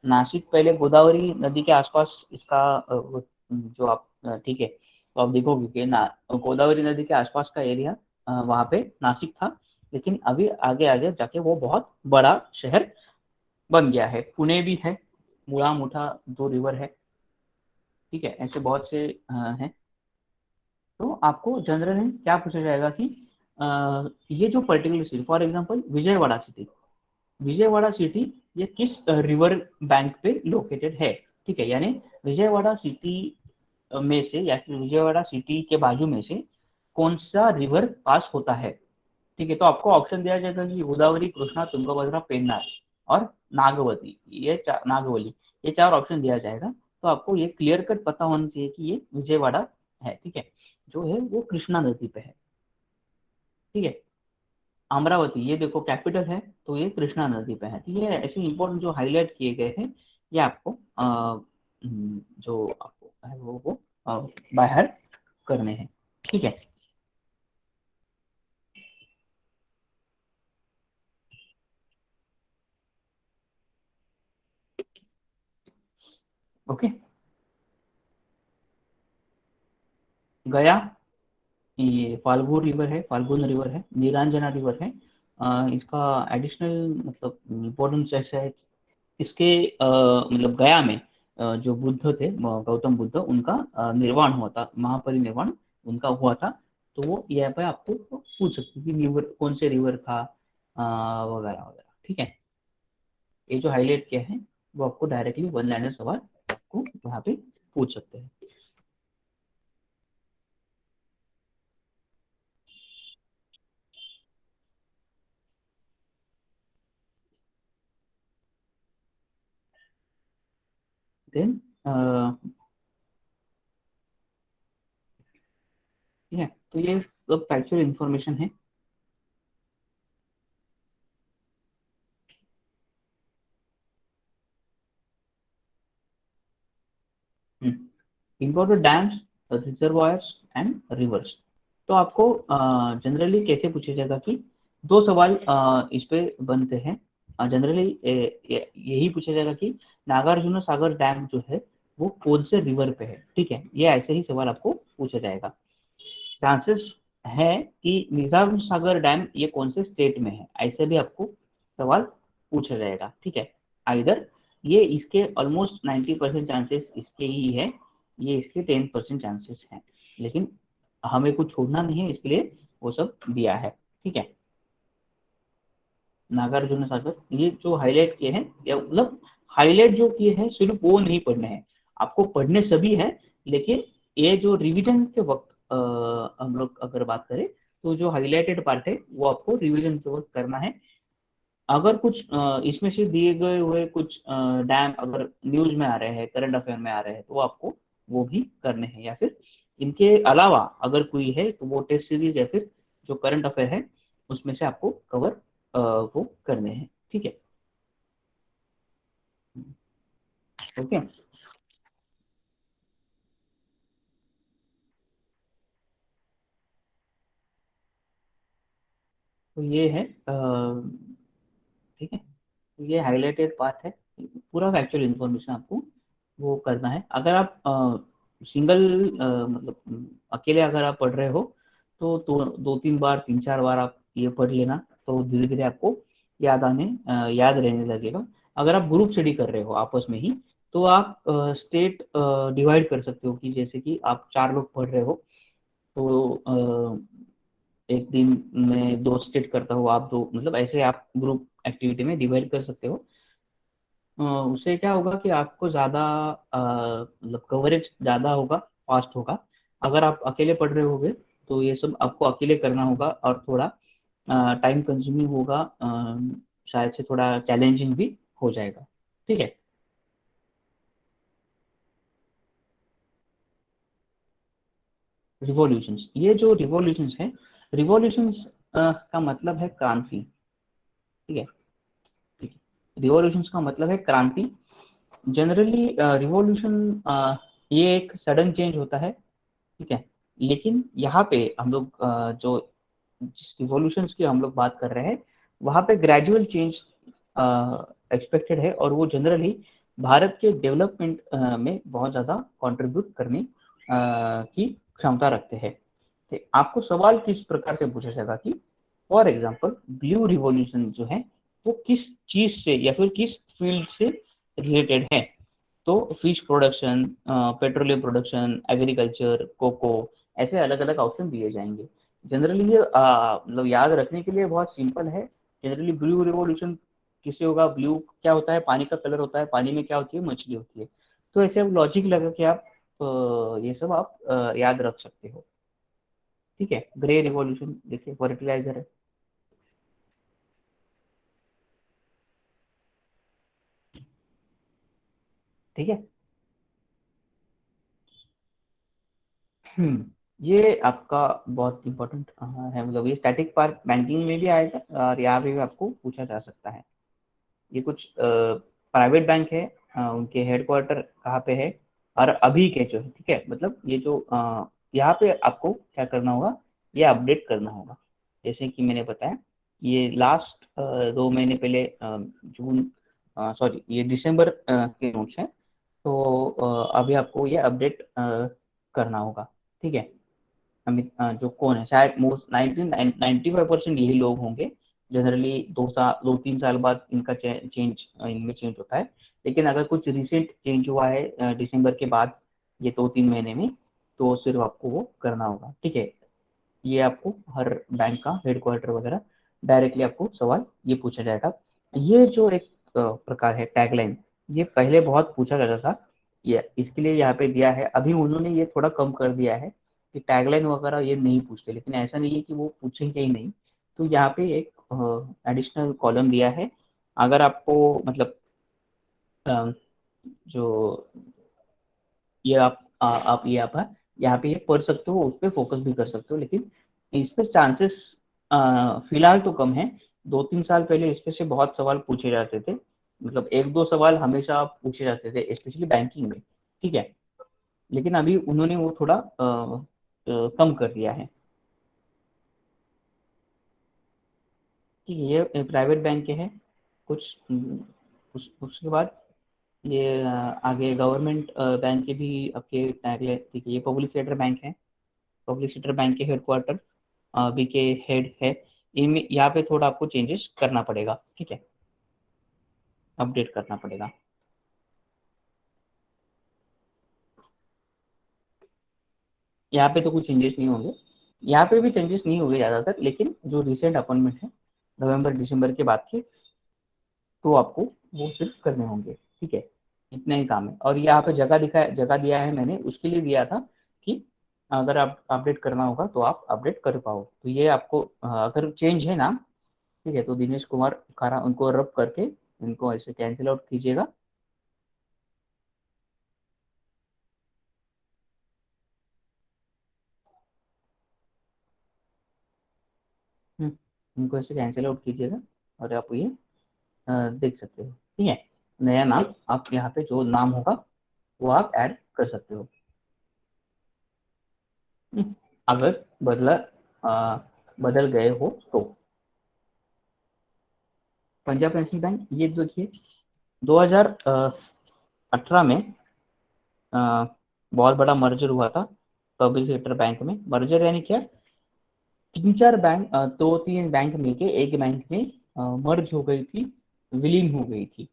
नासिक पहले गोदावरी नदी के आसपास इसका जो आप ठीक है, तो आप देखोगे कि ना गोदावरी नदी के आसपास का एरिया वहाँ पे नासिक था, लेकिन अभी आगे आगे जाके वो बहुत बड़ा शहर बन गया है। पुणे भी है, मुड़ा मुठा दो रिवर है। ठीक है, ऐसे बहुत से हैं। तो आपको जनरल में क्या पूछा जाएगा कि ये जो particular city for example Vijayawada city, Vijayawada city ये किस रिवर बैंक पे लोकेटेड है। ठीक है, यानी विजयवाड़ा सिटी में से या फिर विजयवाड़ा सिटी के बाजू में से कौन सा रिवर पास होता है। ठीक है, तो आपको ऑप्शन दिया जाएगा कि गोदावरी, कृष्णा, तुंगभद्रा, पेन्नार और नागवती, ये नागवली, ये चार ऑप्शन दिया जाएगा। तो आपको ये क्लियर कट पता होना चाहिए कि ये विजयवाड़ा है। ठीक है, जो है वो कृष्णा नदी पे है। ठीक है, अमरावती ये देखो कैपिटल है, तो ये कृष्णा नदी पे है। तो ये ऐसे इंपॉर्टेंट जो हाईलाइट किए गए हैं, ये आपको जो आपको है वो बाहर करने हैं। ठीक है, ओके। गया, ये फाल्गुन रिवर है, फाल्गुन रिवर है, नीरांजना रिवर है। इसका एडिशनल मतलब इम्पोर्टेंस ऐसा है कि इसके मतलब गया में जो बुद्ध थे, गौतम बुद्ध, उनका निर्वाण हुआ था, महापरिनिर्वाण उनका हुआ था। तो वो यहाँ पे आपको पूछ सकते हैं कि रिवर कौन से रिवर था वगैरह वगैरह। ठीक है, ये जो हाईलाइट किया है वो आपको डायरेक्टली वन लाइनर सवाल आपको यहाँ पे पूछ सकते हैं। देन ठीक है, तो ये सब फैक्चुअल इंफॉर्मेशन है। Imported dams, reservoirs and reverse. तो आपको जनरली कैसे पूछा जाएगा कि दो सवाल इस पे बनते हैं। जनरली यही पूछा जाएगा कि नागार्जुन सागर डैम जो है वो कौन से रिवर पे है। ठीक है, ये ऐसे ही सवाल आपको पूछा जाएगा। चांसेस है कि निजाम सागर डैम ये कौन से स्टेट में है, ऐसे भी आपको सवाल पूछा जाएगा। ठीक है, आइदर ये इसके ऑलमोस्ट 90% चांसेस इसके ही है, ये इसके 10% चांसेस हैं, लेकिन हमें कुछ छोड़ना नहीं है, इसके लिए वो सब दिया है। ठीक है, नागार्जुन सागर ये जो हाईलाइट किए हैं, या मतलब हाईलाइट जो किए हैं सिर्फ वो नहीं पढ़ने हैं, आपको पढ़ने सभी है, लेकिन ये जो रिवीजन के वक्त हम लोग अगर बात करें तो जो हाईलाइटेड पार्ट है वो आपको रिवीजन के वक्त करना है। अगर कुछ इसमें से दिए गए हुए कुछ डैम अगर न्यूज में आ रहे हैं, करंट अफेयर में आ रहे हैं, तो आपको वो भी करने हैं, या फिर इनके अलावा अगर कोई है तो वो टेस्ट सीरीज या फिर जो करंट अफेयर है उसमें से आपको कवर वो करने हैं। ठीक है, ओके। तो ये है ठीक है, तो ये हाईलाइटेड पार्ट है, पूरा फैक्चुअल इंफॉर्मेशन आपको वो करना है। अगर आप सिंगल मतलब अकेले अगर आप पढ़ रहे हो तो दो तीन बार, तीन चार बार आप ये पढ़ लेना, तो धीरे धीरे आपको याद रहने लगेगा। अगर आप ग्रुप स्टडी कर रहे हो आपस में ही, तो आप स्टेट डिवाइड कर सकते हो, कि जैसे कि आप चार लोग पढ़ रहे हो, तो एक दिन में दो स्टेट करता हो, आप दो, मतलब ऐसे आप ग्रुप एक्टिविटी में डिवाइड कर सकते हो। उससे क्या होगा कि आपको ज़्यादा मतलब कवरेज ज़्यादा होगा, फास्ट होगा। अगर आप अकेले पढ़ रहे होगे तो ये सब आपको अकेले करना होगा, और थोड़ा टाइम कंज्यूमिंग होगा, शायद से थोड़ा चैलेंजिंग भी हो जाएगा। ठीक है, रिवॉल्यूशंस, ये जो रिवॉल्यूशंस है, रिवॉल्यूशंस का मतलब है क्रांति। ठीक है, ठीक है, रिवॉल्यूशंस का मतलब है क्रांति। जनरली रिवॉल्यूशन ये एक सडन चेंज होता है। ठीक है, लेकिन यहाँ पे हम लोग जो जिस रिवॉल्यूशंस की हम लोग बात कर रहे हैं, वहाँ पे ग्रेजुअल चेंज एक्सपेक्टेड है, और वो जनरली भारत के डेवलपमेंट में बहुत ज़्यादा कंट्रीब्यूट करने की क्षमता रखते हैं। तो आपको सवाल किस प्रकार से पूछा जाएगा कि फॉर एग्जाम्पल ब्लू रिवॉल्यूशन जो है वो किस चीज से या फिर किस फील्ड से रिलेटेड है। तो fish production, petroleum production, agriculture, cocoa, ऐसे अलग अलग ऑप्शन दिए जाएंगे। जनरली ये मतलब याद रखने के लिए बहुत सिंपल है। जनरली ब्लू रिवॉल्यूशन किससे होगा, ब्लू क्या होता है, पानी का कलर होता है, पानी में क्या होती है, मछली होती है। तो ऐसे अब लॉजिक लगा कि आप ये सब आप याद रख सकते हो। ठीक है, ग्रे रिवॉल्यूशन देखिए फर्टिलाइजर है। ठीक है, ये आपका बहुत इंपॉर्टेंट है, मतलब ये स्टैटिक पार्ट बैंकिंग में भी आएगा, और यहाँ पे भी आपको पूछा जा सकता है। ये कुछ प्राइवेट बैंक है, उनके हेडक्वार्टर कहाँ पे है, और अभी के जो है, ठीक है, मतलब ये जो यहाँ पे आपको क्या करना होगा, ये अपडेट करना होगा। जैसे कि मैंने बताया, ये लास्ट 2 महीने पहले जून, सॉरी ये दिसंबर के नोट्स हैं, तो अभी आपको ये अपडेट करना होगा। ठीक है, अमित जो कौन है, शायद मोस्ट 95% यही लोग होंगे। जनरली 2 3 साल बाद इनका चेंज इनमें चेंज होता है, लेकिन अगर कुछ रिसेंट चेंज हुआ है दिसंबर के बाद, ये 2 3 महीने में, तो सिर्फ आपको वो करना होगा। ठीक है, ये आपको हर बैंक का हेडक्वार्टर वगैरह डायरेक्टली आपको सवाल ये पूछा जाएगा। ये जो एक प्रकार है टैगलाइन, ये पहले बहुत पूछा जाता था, ये इसके लिए यहाँ पे दिया है। अभी उन्होंने ये थोड़ा कम कर दिया है कि टैगलाइन वगैरह ये नहीं पूछते, लेकिन ऐसा नहीं है कि वो पूछेंगे ही नहीं। तो यहाँ पे एक एडिशनल कॉलम दिया है। अगर आपको मतलब अ, जो ये आप ये आप यहाँ पे ये पढ़ सकते हो, उस पर फोकस भी कर सकते हो, लेकिन इस पे चांसेस फिलहाल तो कम है। 2-3 साल पहले इस पे से बहुत सवाल पूछे जाते थे, मतलब 1-2 सवाल हमेशा पूछे जाते थे, स्पेशली बैंकिंग में। ठीक है, लेकिन अभी उन्होंने वो थोड़ा कम कर दिया है। ठीक है, ये प्राइवेट बैंक के हैं कुछ। उसके बाद ये आगे गवर्नमेंट बैंक के भी आपके अगले, ठीक है, ये पब्लिक सेक्टर बैंक है। पब्लिक सेक्टर बैंक के हेडक्वार्टर बी के हेड है। इनमें यहाँ पे थोड़ा आपको चेंजेस करना पड़ेगा, ठीक है, अपडेट करना पड़ेगा। यहाँ पे तो कुछ चेंजेस नहीं होंगे, यहाँ पे भी चेंजेस नहीं होंगे ज़्यादातर, लेकिन जो रिसेंट अपॉइंटमेंट है नवंबर दिसंबर के बाद के, तो आपको वो सिर्फ करने होंगे। ठीक है, इतना ही काम है। और यहाँ पे जगह दिया है मैंने, उसके लिए दिया था कि अगर आप अपडेट करना होगा तो आप अपडेट कर पाओ। तो ये आपको अगर चेंज है नाम, ठीक है, तो दिनेश कुमार खारा उनको रब करके इनको ऐसे कैंसिल आउट कीजिएगा। इनको ऐसे कैंसिल आउट कीजिएगा और आप ये देख सकते हो। ठीक है, नया नाम आप यहाँ पे जो नाम होगा वो आप ऐड कर सकते हो। हम्म, अगर बदल गए हो तो। पंजाब नेशनल बैंक, ये देखिए 2018 में अ, बहुत बड़ा मर्जर हुआ था पब्लिक सेक्टर बैंक में। मर्जर यानी क्या, 2-3 बैंक मिलके एक बैंक में मर्ज हो गई थी, विलीन हो गई थी।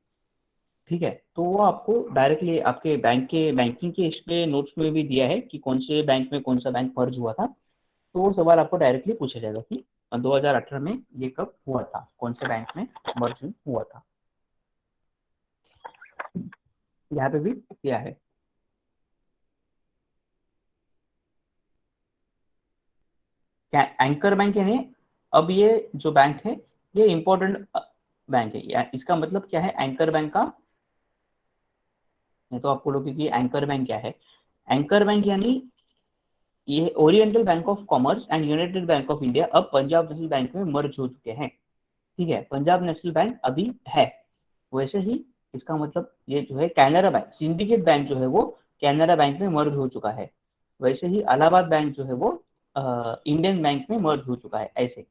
ठीक है, तो वो आपको डायरेक्टली आपके बैंक के बैंकिंग के इस पे नोट्स में भी दिया है कि कौन से बैंक में कौन सा बैंक मर्ज हुआ था। तो वो सवाल आपको डायरेक्टली पूछा जाएगा कि 2018 में ये कब हुआ था, कौन से बैंक में मर्ज हुआ था। यहाँ पे भी किया है। क्या एंकर बैंक यानी, अब ये जो बैंक है ये इंपॉर्टेंट बैंक है। इसका मतलब क्या है एंकर बैंक का, ये तो आपको लोग कि एंकर बैंक क्या है। एंकर बैंक यानी ये oriental bank of commerce and United bank of India अब पंजाब नेशनल बैंक में मर्ज हो चुके हैं। ठीक है, पंजाब नेशनल बैंक अभी है। वैसे ही इसका मतलब ये जो है कैनरा बैंक, सिंडिकेट बैंक जो है वो कैनरा बैंक में मर्ज हो चुका है। वैसे ही इलाहाबाद बैंक जो है वो इंडियन बैंक में मर्ज हो चुका है, ऐसे।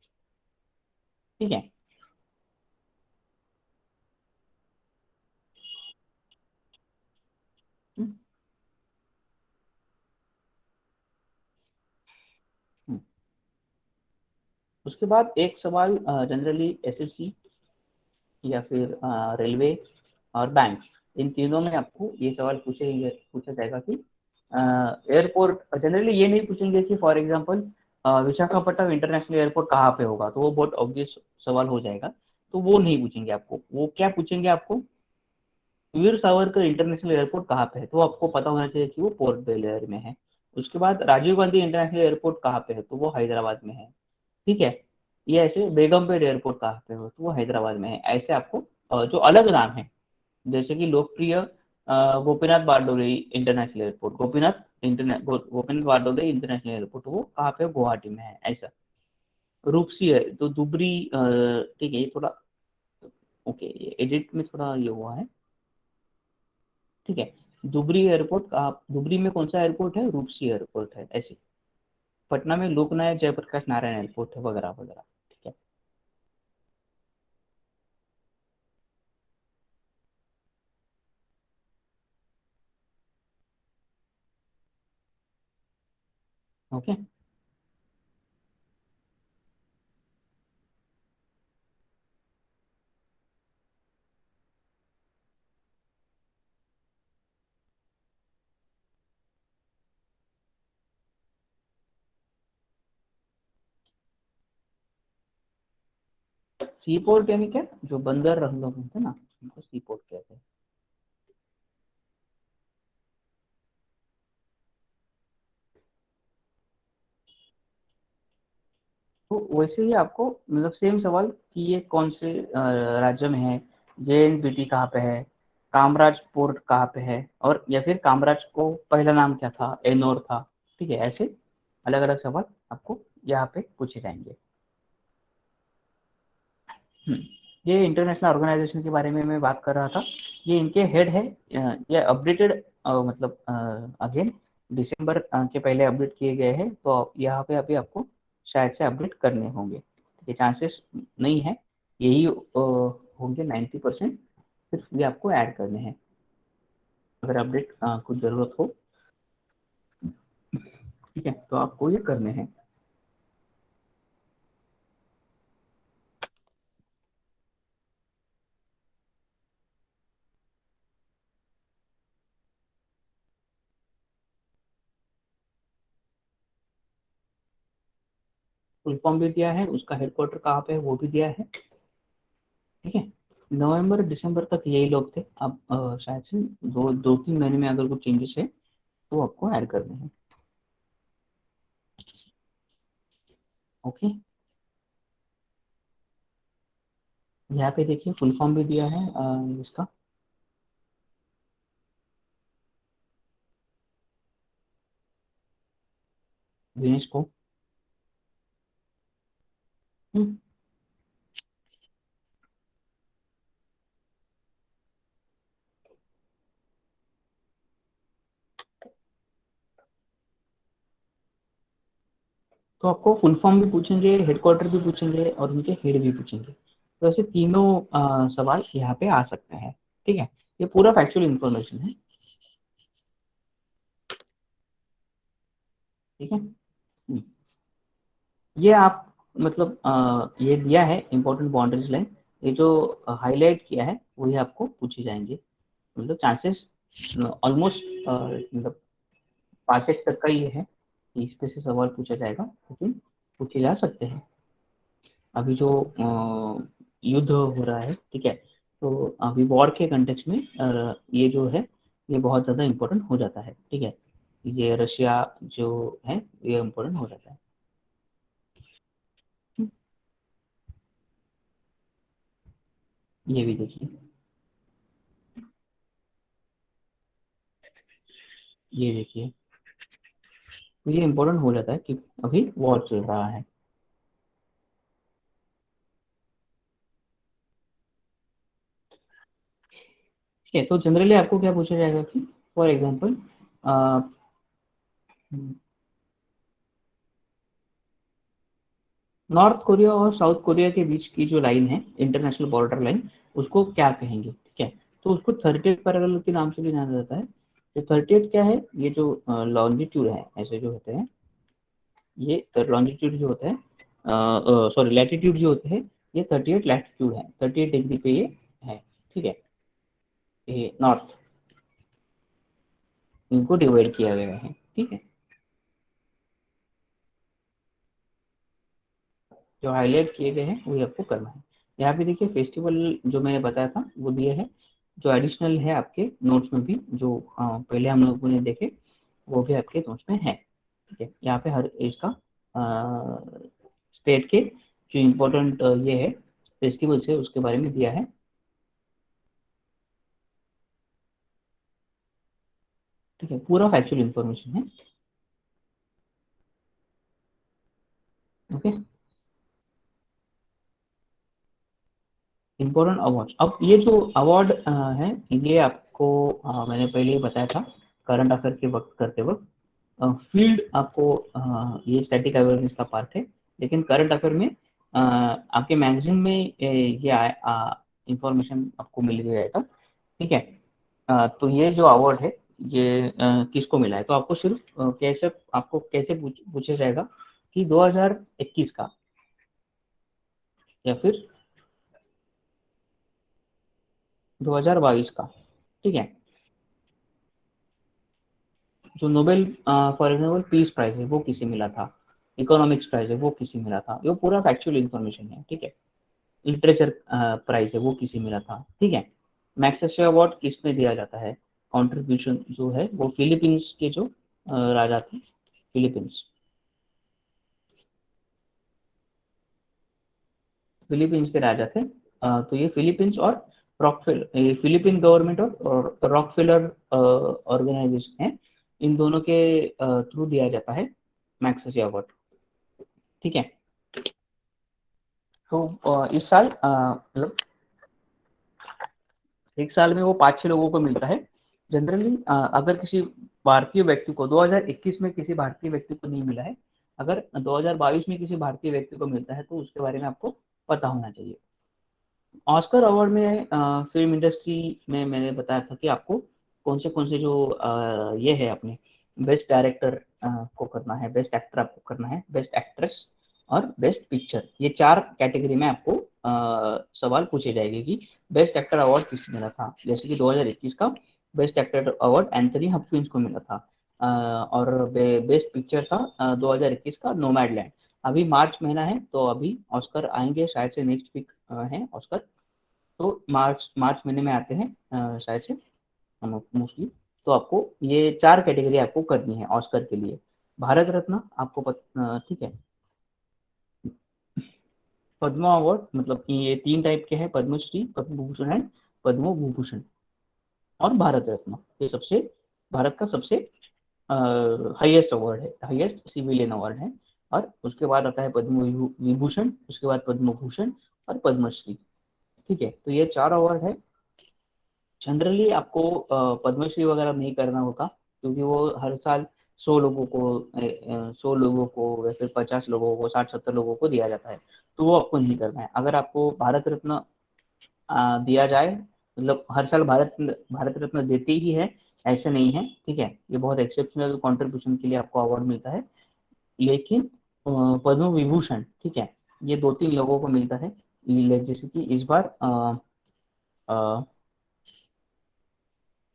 ठीक है। हम्म, हम्म। उसके बाद एक सवाल जनरली एसएससी या फिर रेलवे और बैंक, इन तीनों में आपको ये सवाल पूछा जाएगा कि एयरपोर्ट, जनरली ये नहीं पूछेंगे कि for example Visakhapatnam international airport कहाँ पे होगा, तो वो बहुत ऑब्वियस सवाल हो जाएगा। तो वो नहीं पूछेंगे आपको, वो क्या पूछेंगे आपको, वीर सावरकर इंटरनेशनल एयरपोर्ट कहाँ पे है, तो आपको पता होना चाहिए कि वो पोर्ट ब्लेयर में है। उसके बाद राजीव गांधी इंटरनेशनल एयरपोर्ट कहाँ पे है, तो वो हैदराबाद में है। ठीक है, ये ऐसे बेगमपेट एयरपोर्ट कहाँ पे हो, तो वो हैदराबाद में है। ऐसे आपको जो अलग नाम है, जैसे कि लोकप्रिय Gopinath Bardoli international airport, Gopinath Bardoli international airport, वो कहाँ पे है? गुवाहाटी में है, ऐसा। रूपसी है तो दुबरी, ठीक है, ये थोड़ा ओके, ये एडिट में थोड़ा ये हुआ है। ठीक है, दुबरी एयरपोर्ट कहाँ, दुबरी में कौन सा एयरपोर्ट है? रूपसी एयरपोर्ट है, ऐसे। पटना में लोकनायक जयप्रकाश नारायण एयरपोर्ट है, वगैरह वगैरह। ठीक है। ओके। सी पोर्ट यानी क्या, जो बंदर हम लोग होते हैं ना, उनको सी पोर्ट कहते हैं। तो वैसे ही आपको मतलब सेम सवाल कि ये कौन से राज्य में है, जेएनपीटी कहाँ पे है, कामराज पोर्ट कहाँ पे है, और या फिर कामराज को पहला नाम क्या था, एनोर था। ठीक है, ऐसे अलग अलग सवाल आपको यहाँ पे पूछे जाएंगे। हम्म, ये इंटरनेशनल ऑर्गेनाइजेशन के बारे में मैं बात कर रहा था। ये इनके हेड है। ये अपडेटेड मतलब अगेन दिसंबर के पहले अपडेट किए गए हैं, तो यहाँ पे अभी आपको शायद से अपडेट करने होंगे। ये चांसेस नहीं है, यही होंगे 90%। सिर्फ ये आपको ऐड करने हैं अगर अपडेट कुछ ज़रूरत हो। ठीक है, तो आपको ये करने हैं। फुल फॉर्म भी दिया है, उसका हेडक्वार्टर कहाँ पे है वो भी दिया है। ठीक है, नवंबर दिसंबर तक यही लोग थे। अब शायद से दो दो तीन महीने में अगर कुछ चेंजेस है तो आपको ऐड करने हैं। ओके, यहाँ पे देखिए फुल फॉर्म भी दिया है इसका। यूनेस्को। हम्म, तो आपको फुल फॉर्म भी पूछेंगे, हेडक्वार्टर भी पूछेंगे और उनके हेड भी पूछेंगे। तो ऐसे तीनों सवाल यहाँ पे आ सकते हैं। ठीक है, ये पूरा फैक्चुअल इंफॉर्मेशन है। ठीक है। ये आप मतलब ये दिया है इम्पोर्टेंट बाउंड्रीज लाइन। ये जो हाईलाइट किया है वही आपको पूछे जाएंगे। मतलब चांसेस ऑलमोस्ट मतलब 5 तक का ये है कि इस पे से सवाल पूछा जाएगा, लेकिन पूछे जा सकते हैं। अभी जो युद्ध हो रहा है, ठीक है, तो अभी वॉर के कंटेक्स्ट में ये जो है ये बहुत ज़्यादा इम्पोर्टेंट हो जाता है। ठीक है, ये रशिया जो है ये इम्पोर्टेंट हो जाता है। ये भी देखिए, ये देखिए, तो ये इम्पोर्टेंट हो जाता है कि अभी वॉर चल रहा है। ठीक है, तो जनरली आपको क्या पूछा जाएगा कि फॉर एग्जांपल नॉर्थ कोरिया और साउथ कोरिया के बीच की जो लाइन है, इंटरनेशनल बॉर्डर लाइन, उसको क्या कहेंगे। ठीक है, तो उसको 30th पैरेलल के नाम से भी जाना जाता है। तो 30th क्या है, ये जो लॉन्जिट्यूड है ऐसे जो होते हैं, ये लॉन्जिट्यूड जो होता है, सॉरी लैटिट्यूड जो होते हैं, ये 30th लैटिट्यूड है, 38 डिग्री पे ये है। ठीक है, ये नॉर्थ, इनको डिवाइड किया गया है। ठीक है, जो हाईलाइट किए गए हैं वही आपको करना है। यहाँ पे देखिए फेस्टिवल जो मैंने बताया था वो दिए है। जो एडिशनल है आपके नोट्स में भी, जो पहले हम लोगों ने देखे वो भी आपके नोट्स में है। ठीक है, यहाँ पे हर एज का स्टेट के जो इम्पोर्टेंट ये है फेस्टिवल्स है उसके बारे में दिया है। ठीक है, पूरा फैक्चुअल इन्फॉर्मेशन है। Okay, important award. अब ये जो अवार्ड है ये आपको मैंने पहले ही बताया था करंट अफेयर के वक्त करते वक्त। फील्ड आपको ये स्टैटिक अवेयरनेस का पार्ट है, लेकिन करंट अफेयर में आपके मैगजीन में ये इंफॉर्मेशन आपको मिल जाएगा। ठीक है, तो ये जो अवार्ड है ये किसको मिला है, तो आपको सिर्फ कैसे आपको कैसे पूछा जाएगा कि 2021 का या फिर 2022 का। ठीक है, जो Nobel for example peace prize है वो किसे मिला था, इकोनॉमिक्स प्राइज है वो किसे मिला था, ये पूरा फैक्चुअल इन्फॉर्मेशन है। ठीक है, लिटरेचर प्राइज है वो किसे मिला था। ठीक है, मैक्सेसे अवार्ड किस में दिया जाता है, कंट्रीब्यूशन जो है वो फिलीपींस के जो राजा थे, फिलीपींस, फिलीपींस के राजा थे। तो ये फिलीपींस और रॉकफेलर, फिलीपीन गवर्नमेंट और रॉकफेलर ऑर्गेनाइजेशन है, इन दोनों के थ्रू दिया जाता है मैग्सेसे अवार्ड। ठीक है, तो इस साल मतलब एक साल में वो 5-6 लोगों को मिलता है जनरली। अगर किसी भारतीय व्यक्ति को 2021 में किसी भारतीय व्यक्ति को नहीं मिला है, अगर 2022 में किसी भारतीय व्यक्ति को मिलता है तो उसके बारे में आपको पता होना चाहिए। ऑस्कर अवार्ड में फिल्म इंडस्ट्री में मैंने बताया था कि आपको कौन से जो ये है अपने बेस्ट डायरेक्टर को करना है, बेस्ट एक्टर आपको करना है, बेस्ट एक्ट्रेस और बेस्ट पिक्चर, ये 4 कैटेगरी में आपको सवाल पूछे जाएंगे कि बेस्ट एक्टर अवार्ड किसको मिला था। जैसे कि 2021 का best actor award Anthony Hopkins को मिला था, और बेस्ट पिक्चर था 2021 का नोमैडलैंड। अभी मार्च महीना है तो अभी ऑस्कर आएंगे, शायद से नेक्स्ट वीक है ऑस्कर, तो मार्च मार्च महीने में आते हैं शायद से मोस्टली। तो आपको ये 4 कैटेगरी आपको करनी है ऑस्कर के लिए। भारत रत्न आपको ठीक है। पद्मा अवार्ड मतलब कि ये 3 टाइप के हैं, पद्मश्री, पद्म भूषण एंड पद्म विभूषण। और भारत रत्न ये सबसे भारत का सबसे हाईएस्ट अवार्ड है, हाईएस्ट सिविलियन अवार्ड है। और उसके बाद आता है पद्म विभूषण, उसके बाद पद्म भूषण और पद्मश्री। ठीक है, तो ये 4 अवार्ड है। जनरली आपको पद्मश्री वगैरह नहीं करना होगा, क्योंकि वो हर साल 100 लोगों को या फिर 50 लोगों को, 60-70 लोगों को दिया जाता है, तो वो आपको नहीं करना है। अगर आपको भारत रत्न दिया जाए, मतलब हर साल भारत रत्न देते ही है ऐसे नहीं है, ठीक है, ये बहुत एक्सेप्शनल कंट्रीब्यूशन के लिए आपको अवार्ड मिलता है। लेकिन पद्म विभूषण, ठीक है, ये 2-3 लोगों को मिलता है। जैसे कि इस बार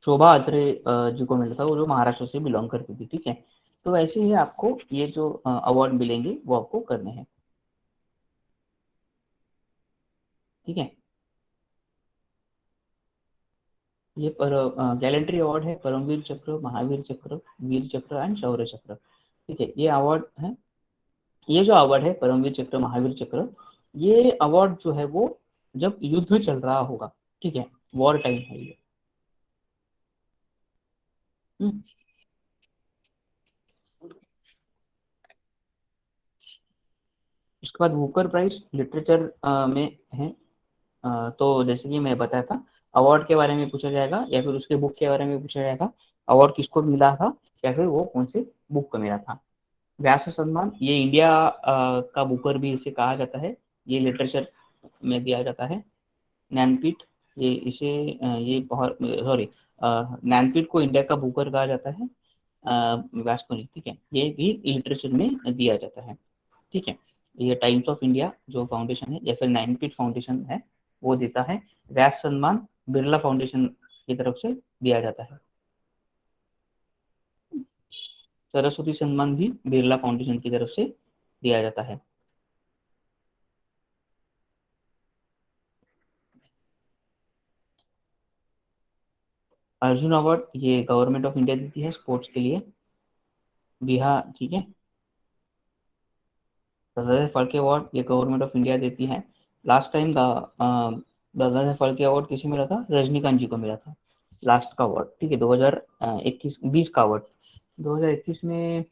शोभा अत्रे जी को मिला था, वो जो महाराष्ट्र से बिलोंग करती थी। ठीक है, तो ऐसे ही आपको ये जो अवार्ड मिलेंगे वो आपको करने हैं। ठीक है, ये पर गैलेंट्री अवार्ड है, परमवीर चक्र, महावीर चक्र, वीर चक्र एंड शौर्य चक्र। ठीक है, ये अवार्ड है, ये जो अवार्ड है परमवीर चक्र, महावीर चक्र, ये अवार्ड जो है वो जब युद्ध चल रहा होगा, ठीक है, वॉर टाइम है ये। हम्म, उसके बाद बुकर प्राइज लिटरेचर में है। तो जैसे कि मैं बताया था, अवार्ड के बारे में पूछा जाएगा या फिर उसके बुक के बारे में पूछा जाएगा, अवार्ड किसको मिला था या फिर वो कौन से बुक को मिला था। व्यास सम्मान, ये इंडिया का बुकर भी इसे कहा जाता है, ये लिटरेचर में दिया जाता है। ज्ञानपीठ, ये इसे ये बहुत सॉरी, ज्ञानपीठ को इंडिया का बुकर कहा जाता है, व्यास को नहीं। ठीक है, ये भी लिटरेचर में दिया जाता है। ठीक है, ये टाइम्स ऑफ इंडिया जो फाउंडेशन है या फिर ज्ञानपीठ फाउंडेशन है वो देता है। व्यास सम्मान बिरला फाउंडेशन की तरफ से दिया जाता है। सरस्वती सम्मान भी बिरला फाउंडेशन की तरफ से दिया जाता है। अर्जुन अवार्ड ये गवर्नमेंट ऑफ इंडिया देती है स्पोर्ट्स के लिए, बिहार। ठीक है, दादा साहेब फाल्के अवार्ड ये गवर्नमेंट ऑफ इंडिया देती है। Last time Dada Saheb Phalke award किसे मिला था, रजनीकांत जी को मिला था, लास्ट का अवार्ड। ठीक है, 2021-20 का अवार्ड 2021 में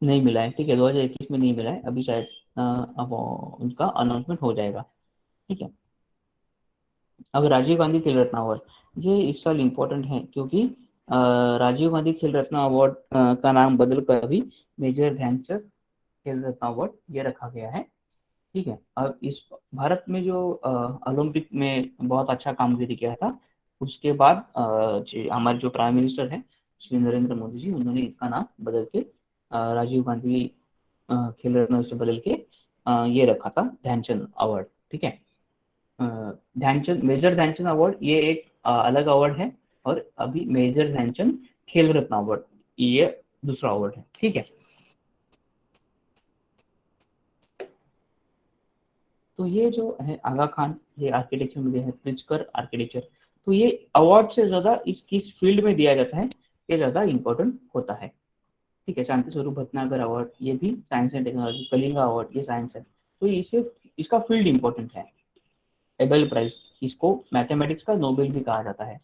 नहीं मिला है। ठीक है, 2021 में नहीं मिला है अभी, शायद अब उनका अनाउंसमेंट हो जाएगा। ठीक है, अब राजीव गांधी खेल रत्न अवार्ड ये इस साल इम्पोर्टेंट है, क्योंकि राजीव गांधी खेल रत्न अवार्ड का नाम बदल कर अभी मेजर ध्यानचंद खेल रत्न अवार्ड ये रखा गया है। ठीक है, और इस भारत में जो ओलंपिक में बहुत अच्छा कामगिरी किया था, उसके बाद हमारे जो प्राइम मिनिस्टर हैं श्री नरेंद्र मोदी जी, उन्होंने इसका नाम बदल के राजीव गांधी खेल रत्न से बदल के ये रखा था ध्यानचंद अवार्ड। ठीक है, ध्यानचंद मेजर ध्यानचंद अवार्ड ये एक अलग अवार्ड है, और अभी मेजर ध्यानचंद खेल रत्न अवार्ड ये दूसरा अवार्ड है। ठीक है, तो ये जो है आगा खान, ये आर्किटेक्चर में दिया है, प्रिtzker आर्किटेक्चर। तो ये अवार्ड से ज्यादा इस किस फील्ड में दिया जाता है ये ज्यादा इंपॉर्टेंट होता है। ठीक है, शांति स्वरूप भटनागर अवार्ड ये भी science and technology, Kalinga award ये साइंस है। तो इसे इसका फील्ड इंपॉर्टेंट है। एबेल प्राइज, इसको मैथमेटिक्स का नोबेल भी कहा जाता है।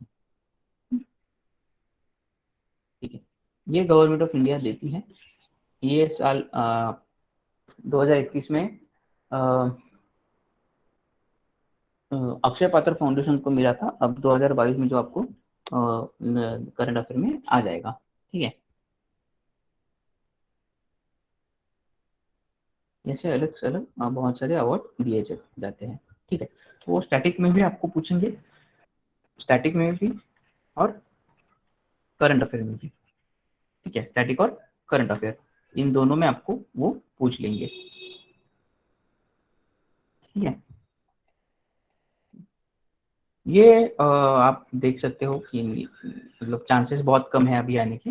ठीक है, ये गवर्नमेंट ऑफ इंडिया देती है। ये साल 2021 में अ, अक्षय पात्र फाउंडेशन को मिला था। अब 2022 में जो आपको करंट अफेयर में आ जाएगा। ठीक है, ऐसे अलग अलग बहुत सारे अवार्ड दिए जाते हैं। ठीक है, तो वो स्टैटिक में भी आपको पूछेंगे, स्टैटिक में भी और करंट अफेयर में भी। ठीक है, स्टैटिक और करंट अफेयर इन दोनों में आपको वो पूछ लेंगे। ठीक है, ये आप देख सकते हो कि मतलब चांसेस बहुत कम है अभी आने के,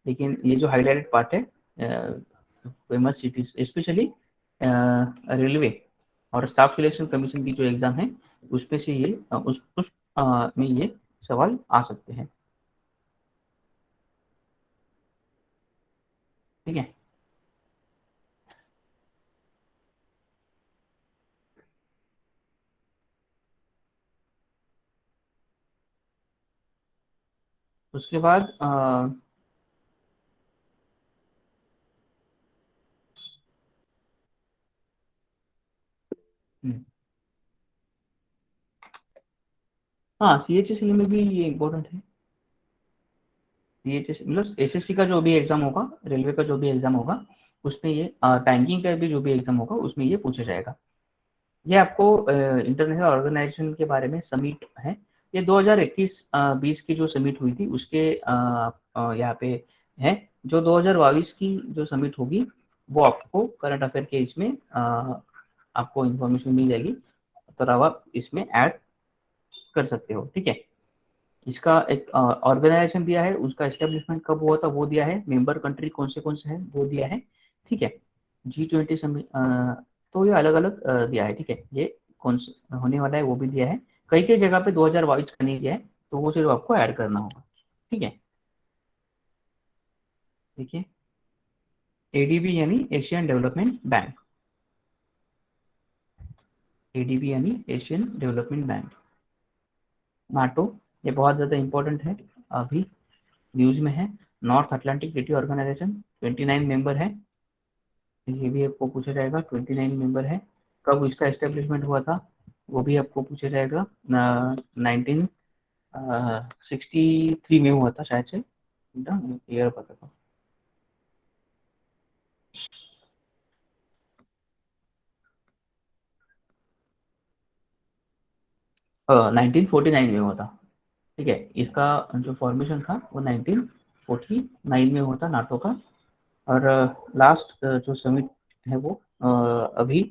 लेकिन ये जो हाईलाइटेड पार्ट है फेमस सिटीज, स्पेशली रेलवे और स्टाफ सिलेक्शन कमीशन की जो एग्जाम है उसमें से ये उस में ये सवाल आ सकते हैं। ठीक है, उसके बाद हम्म, हाँ सी एच एस एल में भी ये इम्पोर्टेंट है। सी एच एस मतलब एस एस सी का जो भी एग्जाम होगा, रेलवे का जो भी एग्जाम होगा उसमें ये बैंकिंग का भी जो भी एग्जाम होगा उसमें ये पूछा जाएगा। ये आपको इंटरनेशनल ऑर्गेनाइजेशन के बारे में समिट है। ये 2021-20 की जो समिट हुई थी उसके यहाँ पे है। जो 2022 की जो समिट होगी वो आपको करंट अफेयर के इसमें आपको इंफॉर्मेशन मिल जाएगी, तो आप इसमें ऐड कर सकते हो। ठीक है, इसका एक ऑर्गेनाइजेशन दिया है, उसका एस्टेब्लिशमेंट कब हुआ था वो दिया है, मेंबर कंट्री कौन से हैं वो दिया है। ठीक है, G20 समिट, तो ये अलग अलग दिया है। ठीक है, ये कौन सा होने वाला है वो भी दिया है। कई कई जगह पे 2022 का नहीं दिया है, तो वो सिर्फ आपको ऐड करना होगा। ठीक है, देखिए एडीबी यानी एशियन डेवलपमेंट बैंक, एडीबी यानी एशियन डेवलपमेंट बैंक। नाटो, ये बहुत ज़्यादा इंपॉर्टेंट है, अभी न्यूज में है। North Atlantic Treaty Organization 29 member है, ये भी आपको पूछा जाएगा। 29 मेंबर है, कब इसका एस्टेब्लिशमेंट हुआ था वो भी आपको पूछा जाएगा। 1963 में हुआ था शायद से, ईयर पता था। 1949 में हुआ था। ठीक है, इसका जो फॉर्मेशन था वो 1949 में हुआ था नाटो का। और लास्ट जो समिट है वो अभी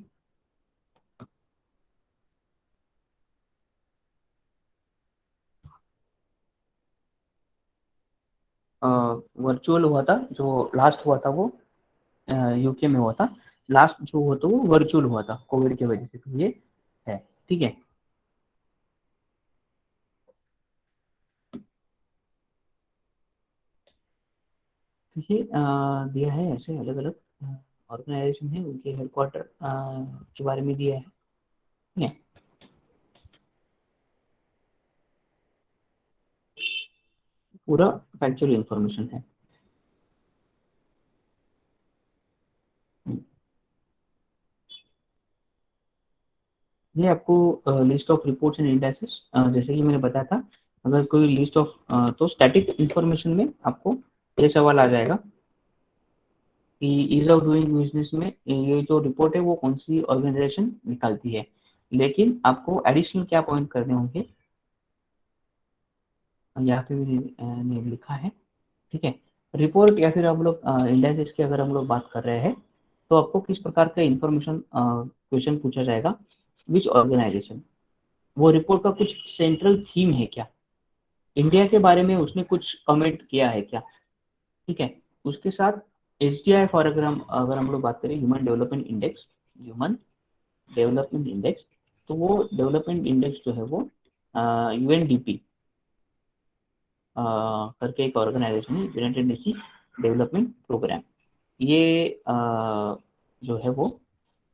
वर्चुअल हुआ था। जो लास्ट हुआ था वो यूके में हुआ था। लास्ट जो हुआ था वो वर्चुअल हुआ था कोविड की वजह से, तो ये है। ठीक है, तो ये दिया है, ऐसे अलग अलग ऑर्गेनाइजेशन है उनके हेडक्वार्टर के बारे में दिया है। ठीक है, पूरा फैक्चुअल इंफॉर्मेशन है। ये आपको list of reports and indexes, जैसे कि मैंने बताया था, अगर कोई लिस्ट ऑफ तो स्टैटिक इंफॉर्मेशन में आपको ये सवाल आ जाएगा कि ईज ऑफ डूइंग बिजनेस में ये जो रिपोर्ट है वो कौन सी ऑर्गेनाइजेशन निकालती है। लेकिन आपको एडिशनल क्या पॉइंट करने होंगे, यहाँ पे भी ने लिखा है। ठीक है, रिपोर्ट या फिर हम लोग इंडेक्सेस की अगर हम लोग बात कर रहे हैं, तो आपको किस प्रकार का इंफॉर्मेशन क्वेश्चन पूछा जाएगा, विच ऑर्गेनाइजेशन, वो रिपोर्ट का कुछ सेंट्रल थीम है क्या, इंडिया के बारे में उसने कुछ कमेंट किया है क्या। ठीक है, उसके साथ एच डी आई फॉर अगर हम लोग बात करें, ह्यूमन डेवलपमेंट इंडेक्स, तो वो डेवलपमेंट इंडेक्स जो है वो यूएनडीपी करके एक ऑर्गेनाइजेशन है, यूनाइटेड नेशन डेवलपमेंट प्रोग्राम। ये जो है वो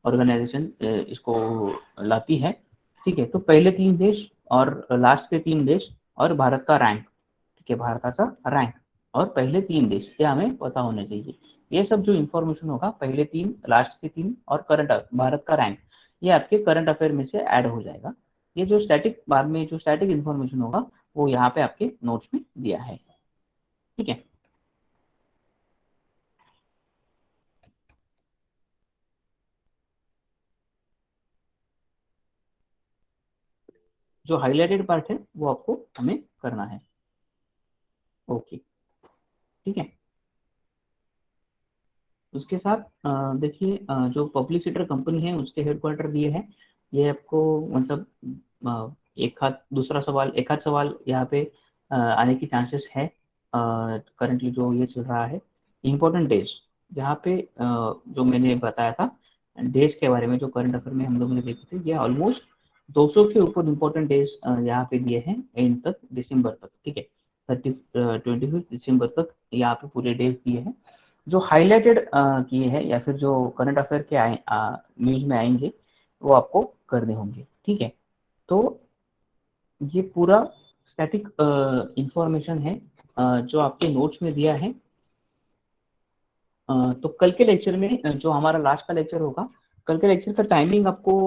ऑर्गेनाइजेशन इसको लाती है। ठीक है, तो पहले 3 देश और लास्ट के 3 देश और भारत का रैंक, ठीक है, भारताचा रँक और पहले 3 देश ये हमें पता होने चाहिए। ये सब जो इन्फॉर्मेशन होगा पहले 3, लास्ट के 3 और करंट भारत का रैंक, ये आपके करंट अफेयर में से ऐड हो जाएगा। ये जो स्टैटिक बाद में जो स्टैटिक इन्फॉर्मेशन होगा वो यहाँ पे आपके नोट्स में दिया है। ठीक है, जो हाइलाइटेड पार्ट है वो आपको हमें करना है। ओके, ठीक है। उसके साथ देखिए जो पब्लिक सेक्टर कंपनी है उसके हेडक्वार्टर दिए हैं। ये आपको मतलब एक हाथ दूसरा सवाल एक आध सवाल यहाँ पे आने की चांसेस है। करंटली जो ये चल रहा है इम्पोर्टेंट डेज, यहाँ पे जो मैंने बताया था डेज के बारे में, जो करंट अफेयर में हम लोगों ने देखे थे, ये ऑलमोस्ट 200 के ऊपर इम्पोर्टेंट डेज यहाँ पे दिए हैं एंड तक, दिसंबर तक। ठीक है, 25 दिसंबर तक यहाँ पे पूरे डेज दिए हैं। जो हाइलाइटेड किए हैं या फिर जो करंट अफेयर के आए न्यूज में आएंगे वो आपको करने होंगे। ठीक है, तो ये पूरा स्टैटिक इंफॉर्मेशन है जो आपके नोट्स में दिया है। तो कल के लेक्चर में जो हमारा लास्ट का लेक्चर होगा, कल के लेक्चर का टाइमिंग आपको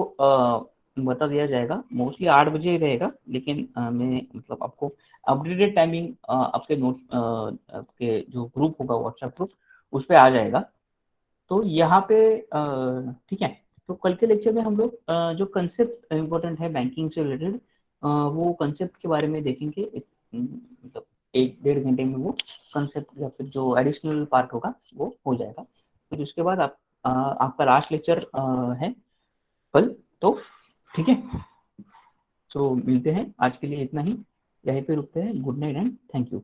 बता दिया जाएगा। मोस्टली 8 बजे ही रहेगा, लेकिन मैं मतलब आपको अपडेटेड टाइमिंग आपके नोट आपके जो ग्रुप होगा व्हाट्सएप ग्रुप उस पर आ जाएगा। तो यहाँ पे ठीक है, तो कल के लेक्चर में हम लोग जो कंसेप्ट इम्पोर्टेंट है बैंकिंग से रिलेटेड वो कंसेप्ट के बारे में देखेंगे। मतलब 1-1.5 घंटे में वो कंसेप्ट या फिर जो एडिशनल पार्ट होगा वो हो जाएगा। फिर उसके बाद आपका लास्ट लेक्चर है कल। तो ठीक है, तो मिलते हैं, आज के लिए इतना ही, यहीं पे रुकते हैं। Good night and thank you.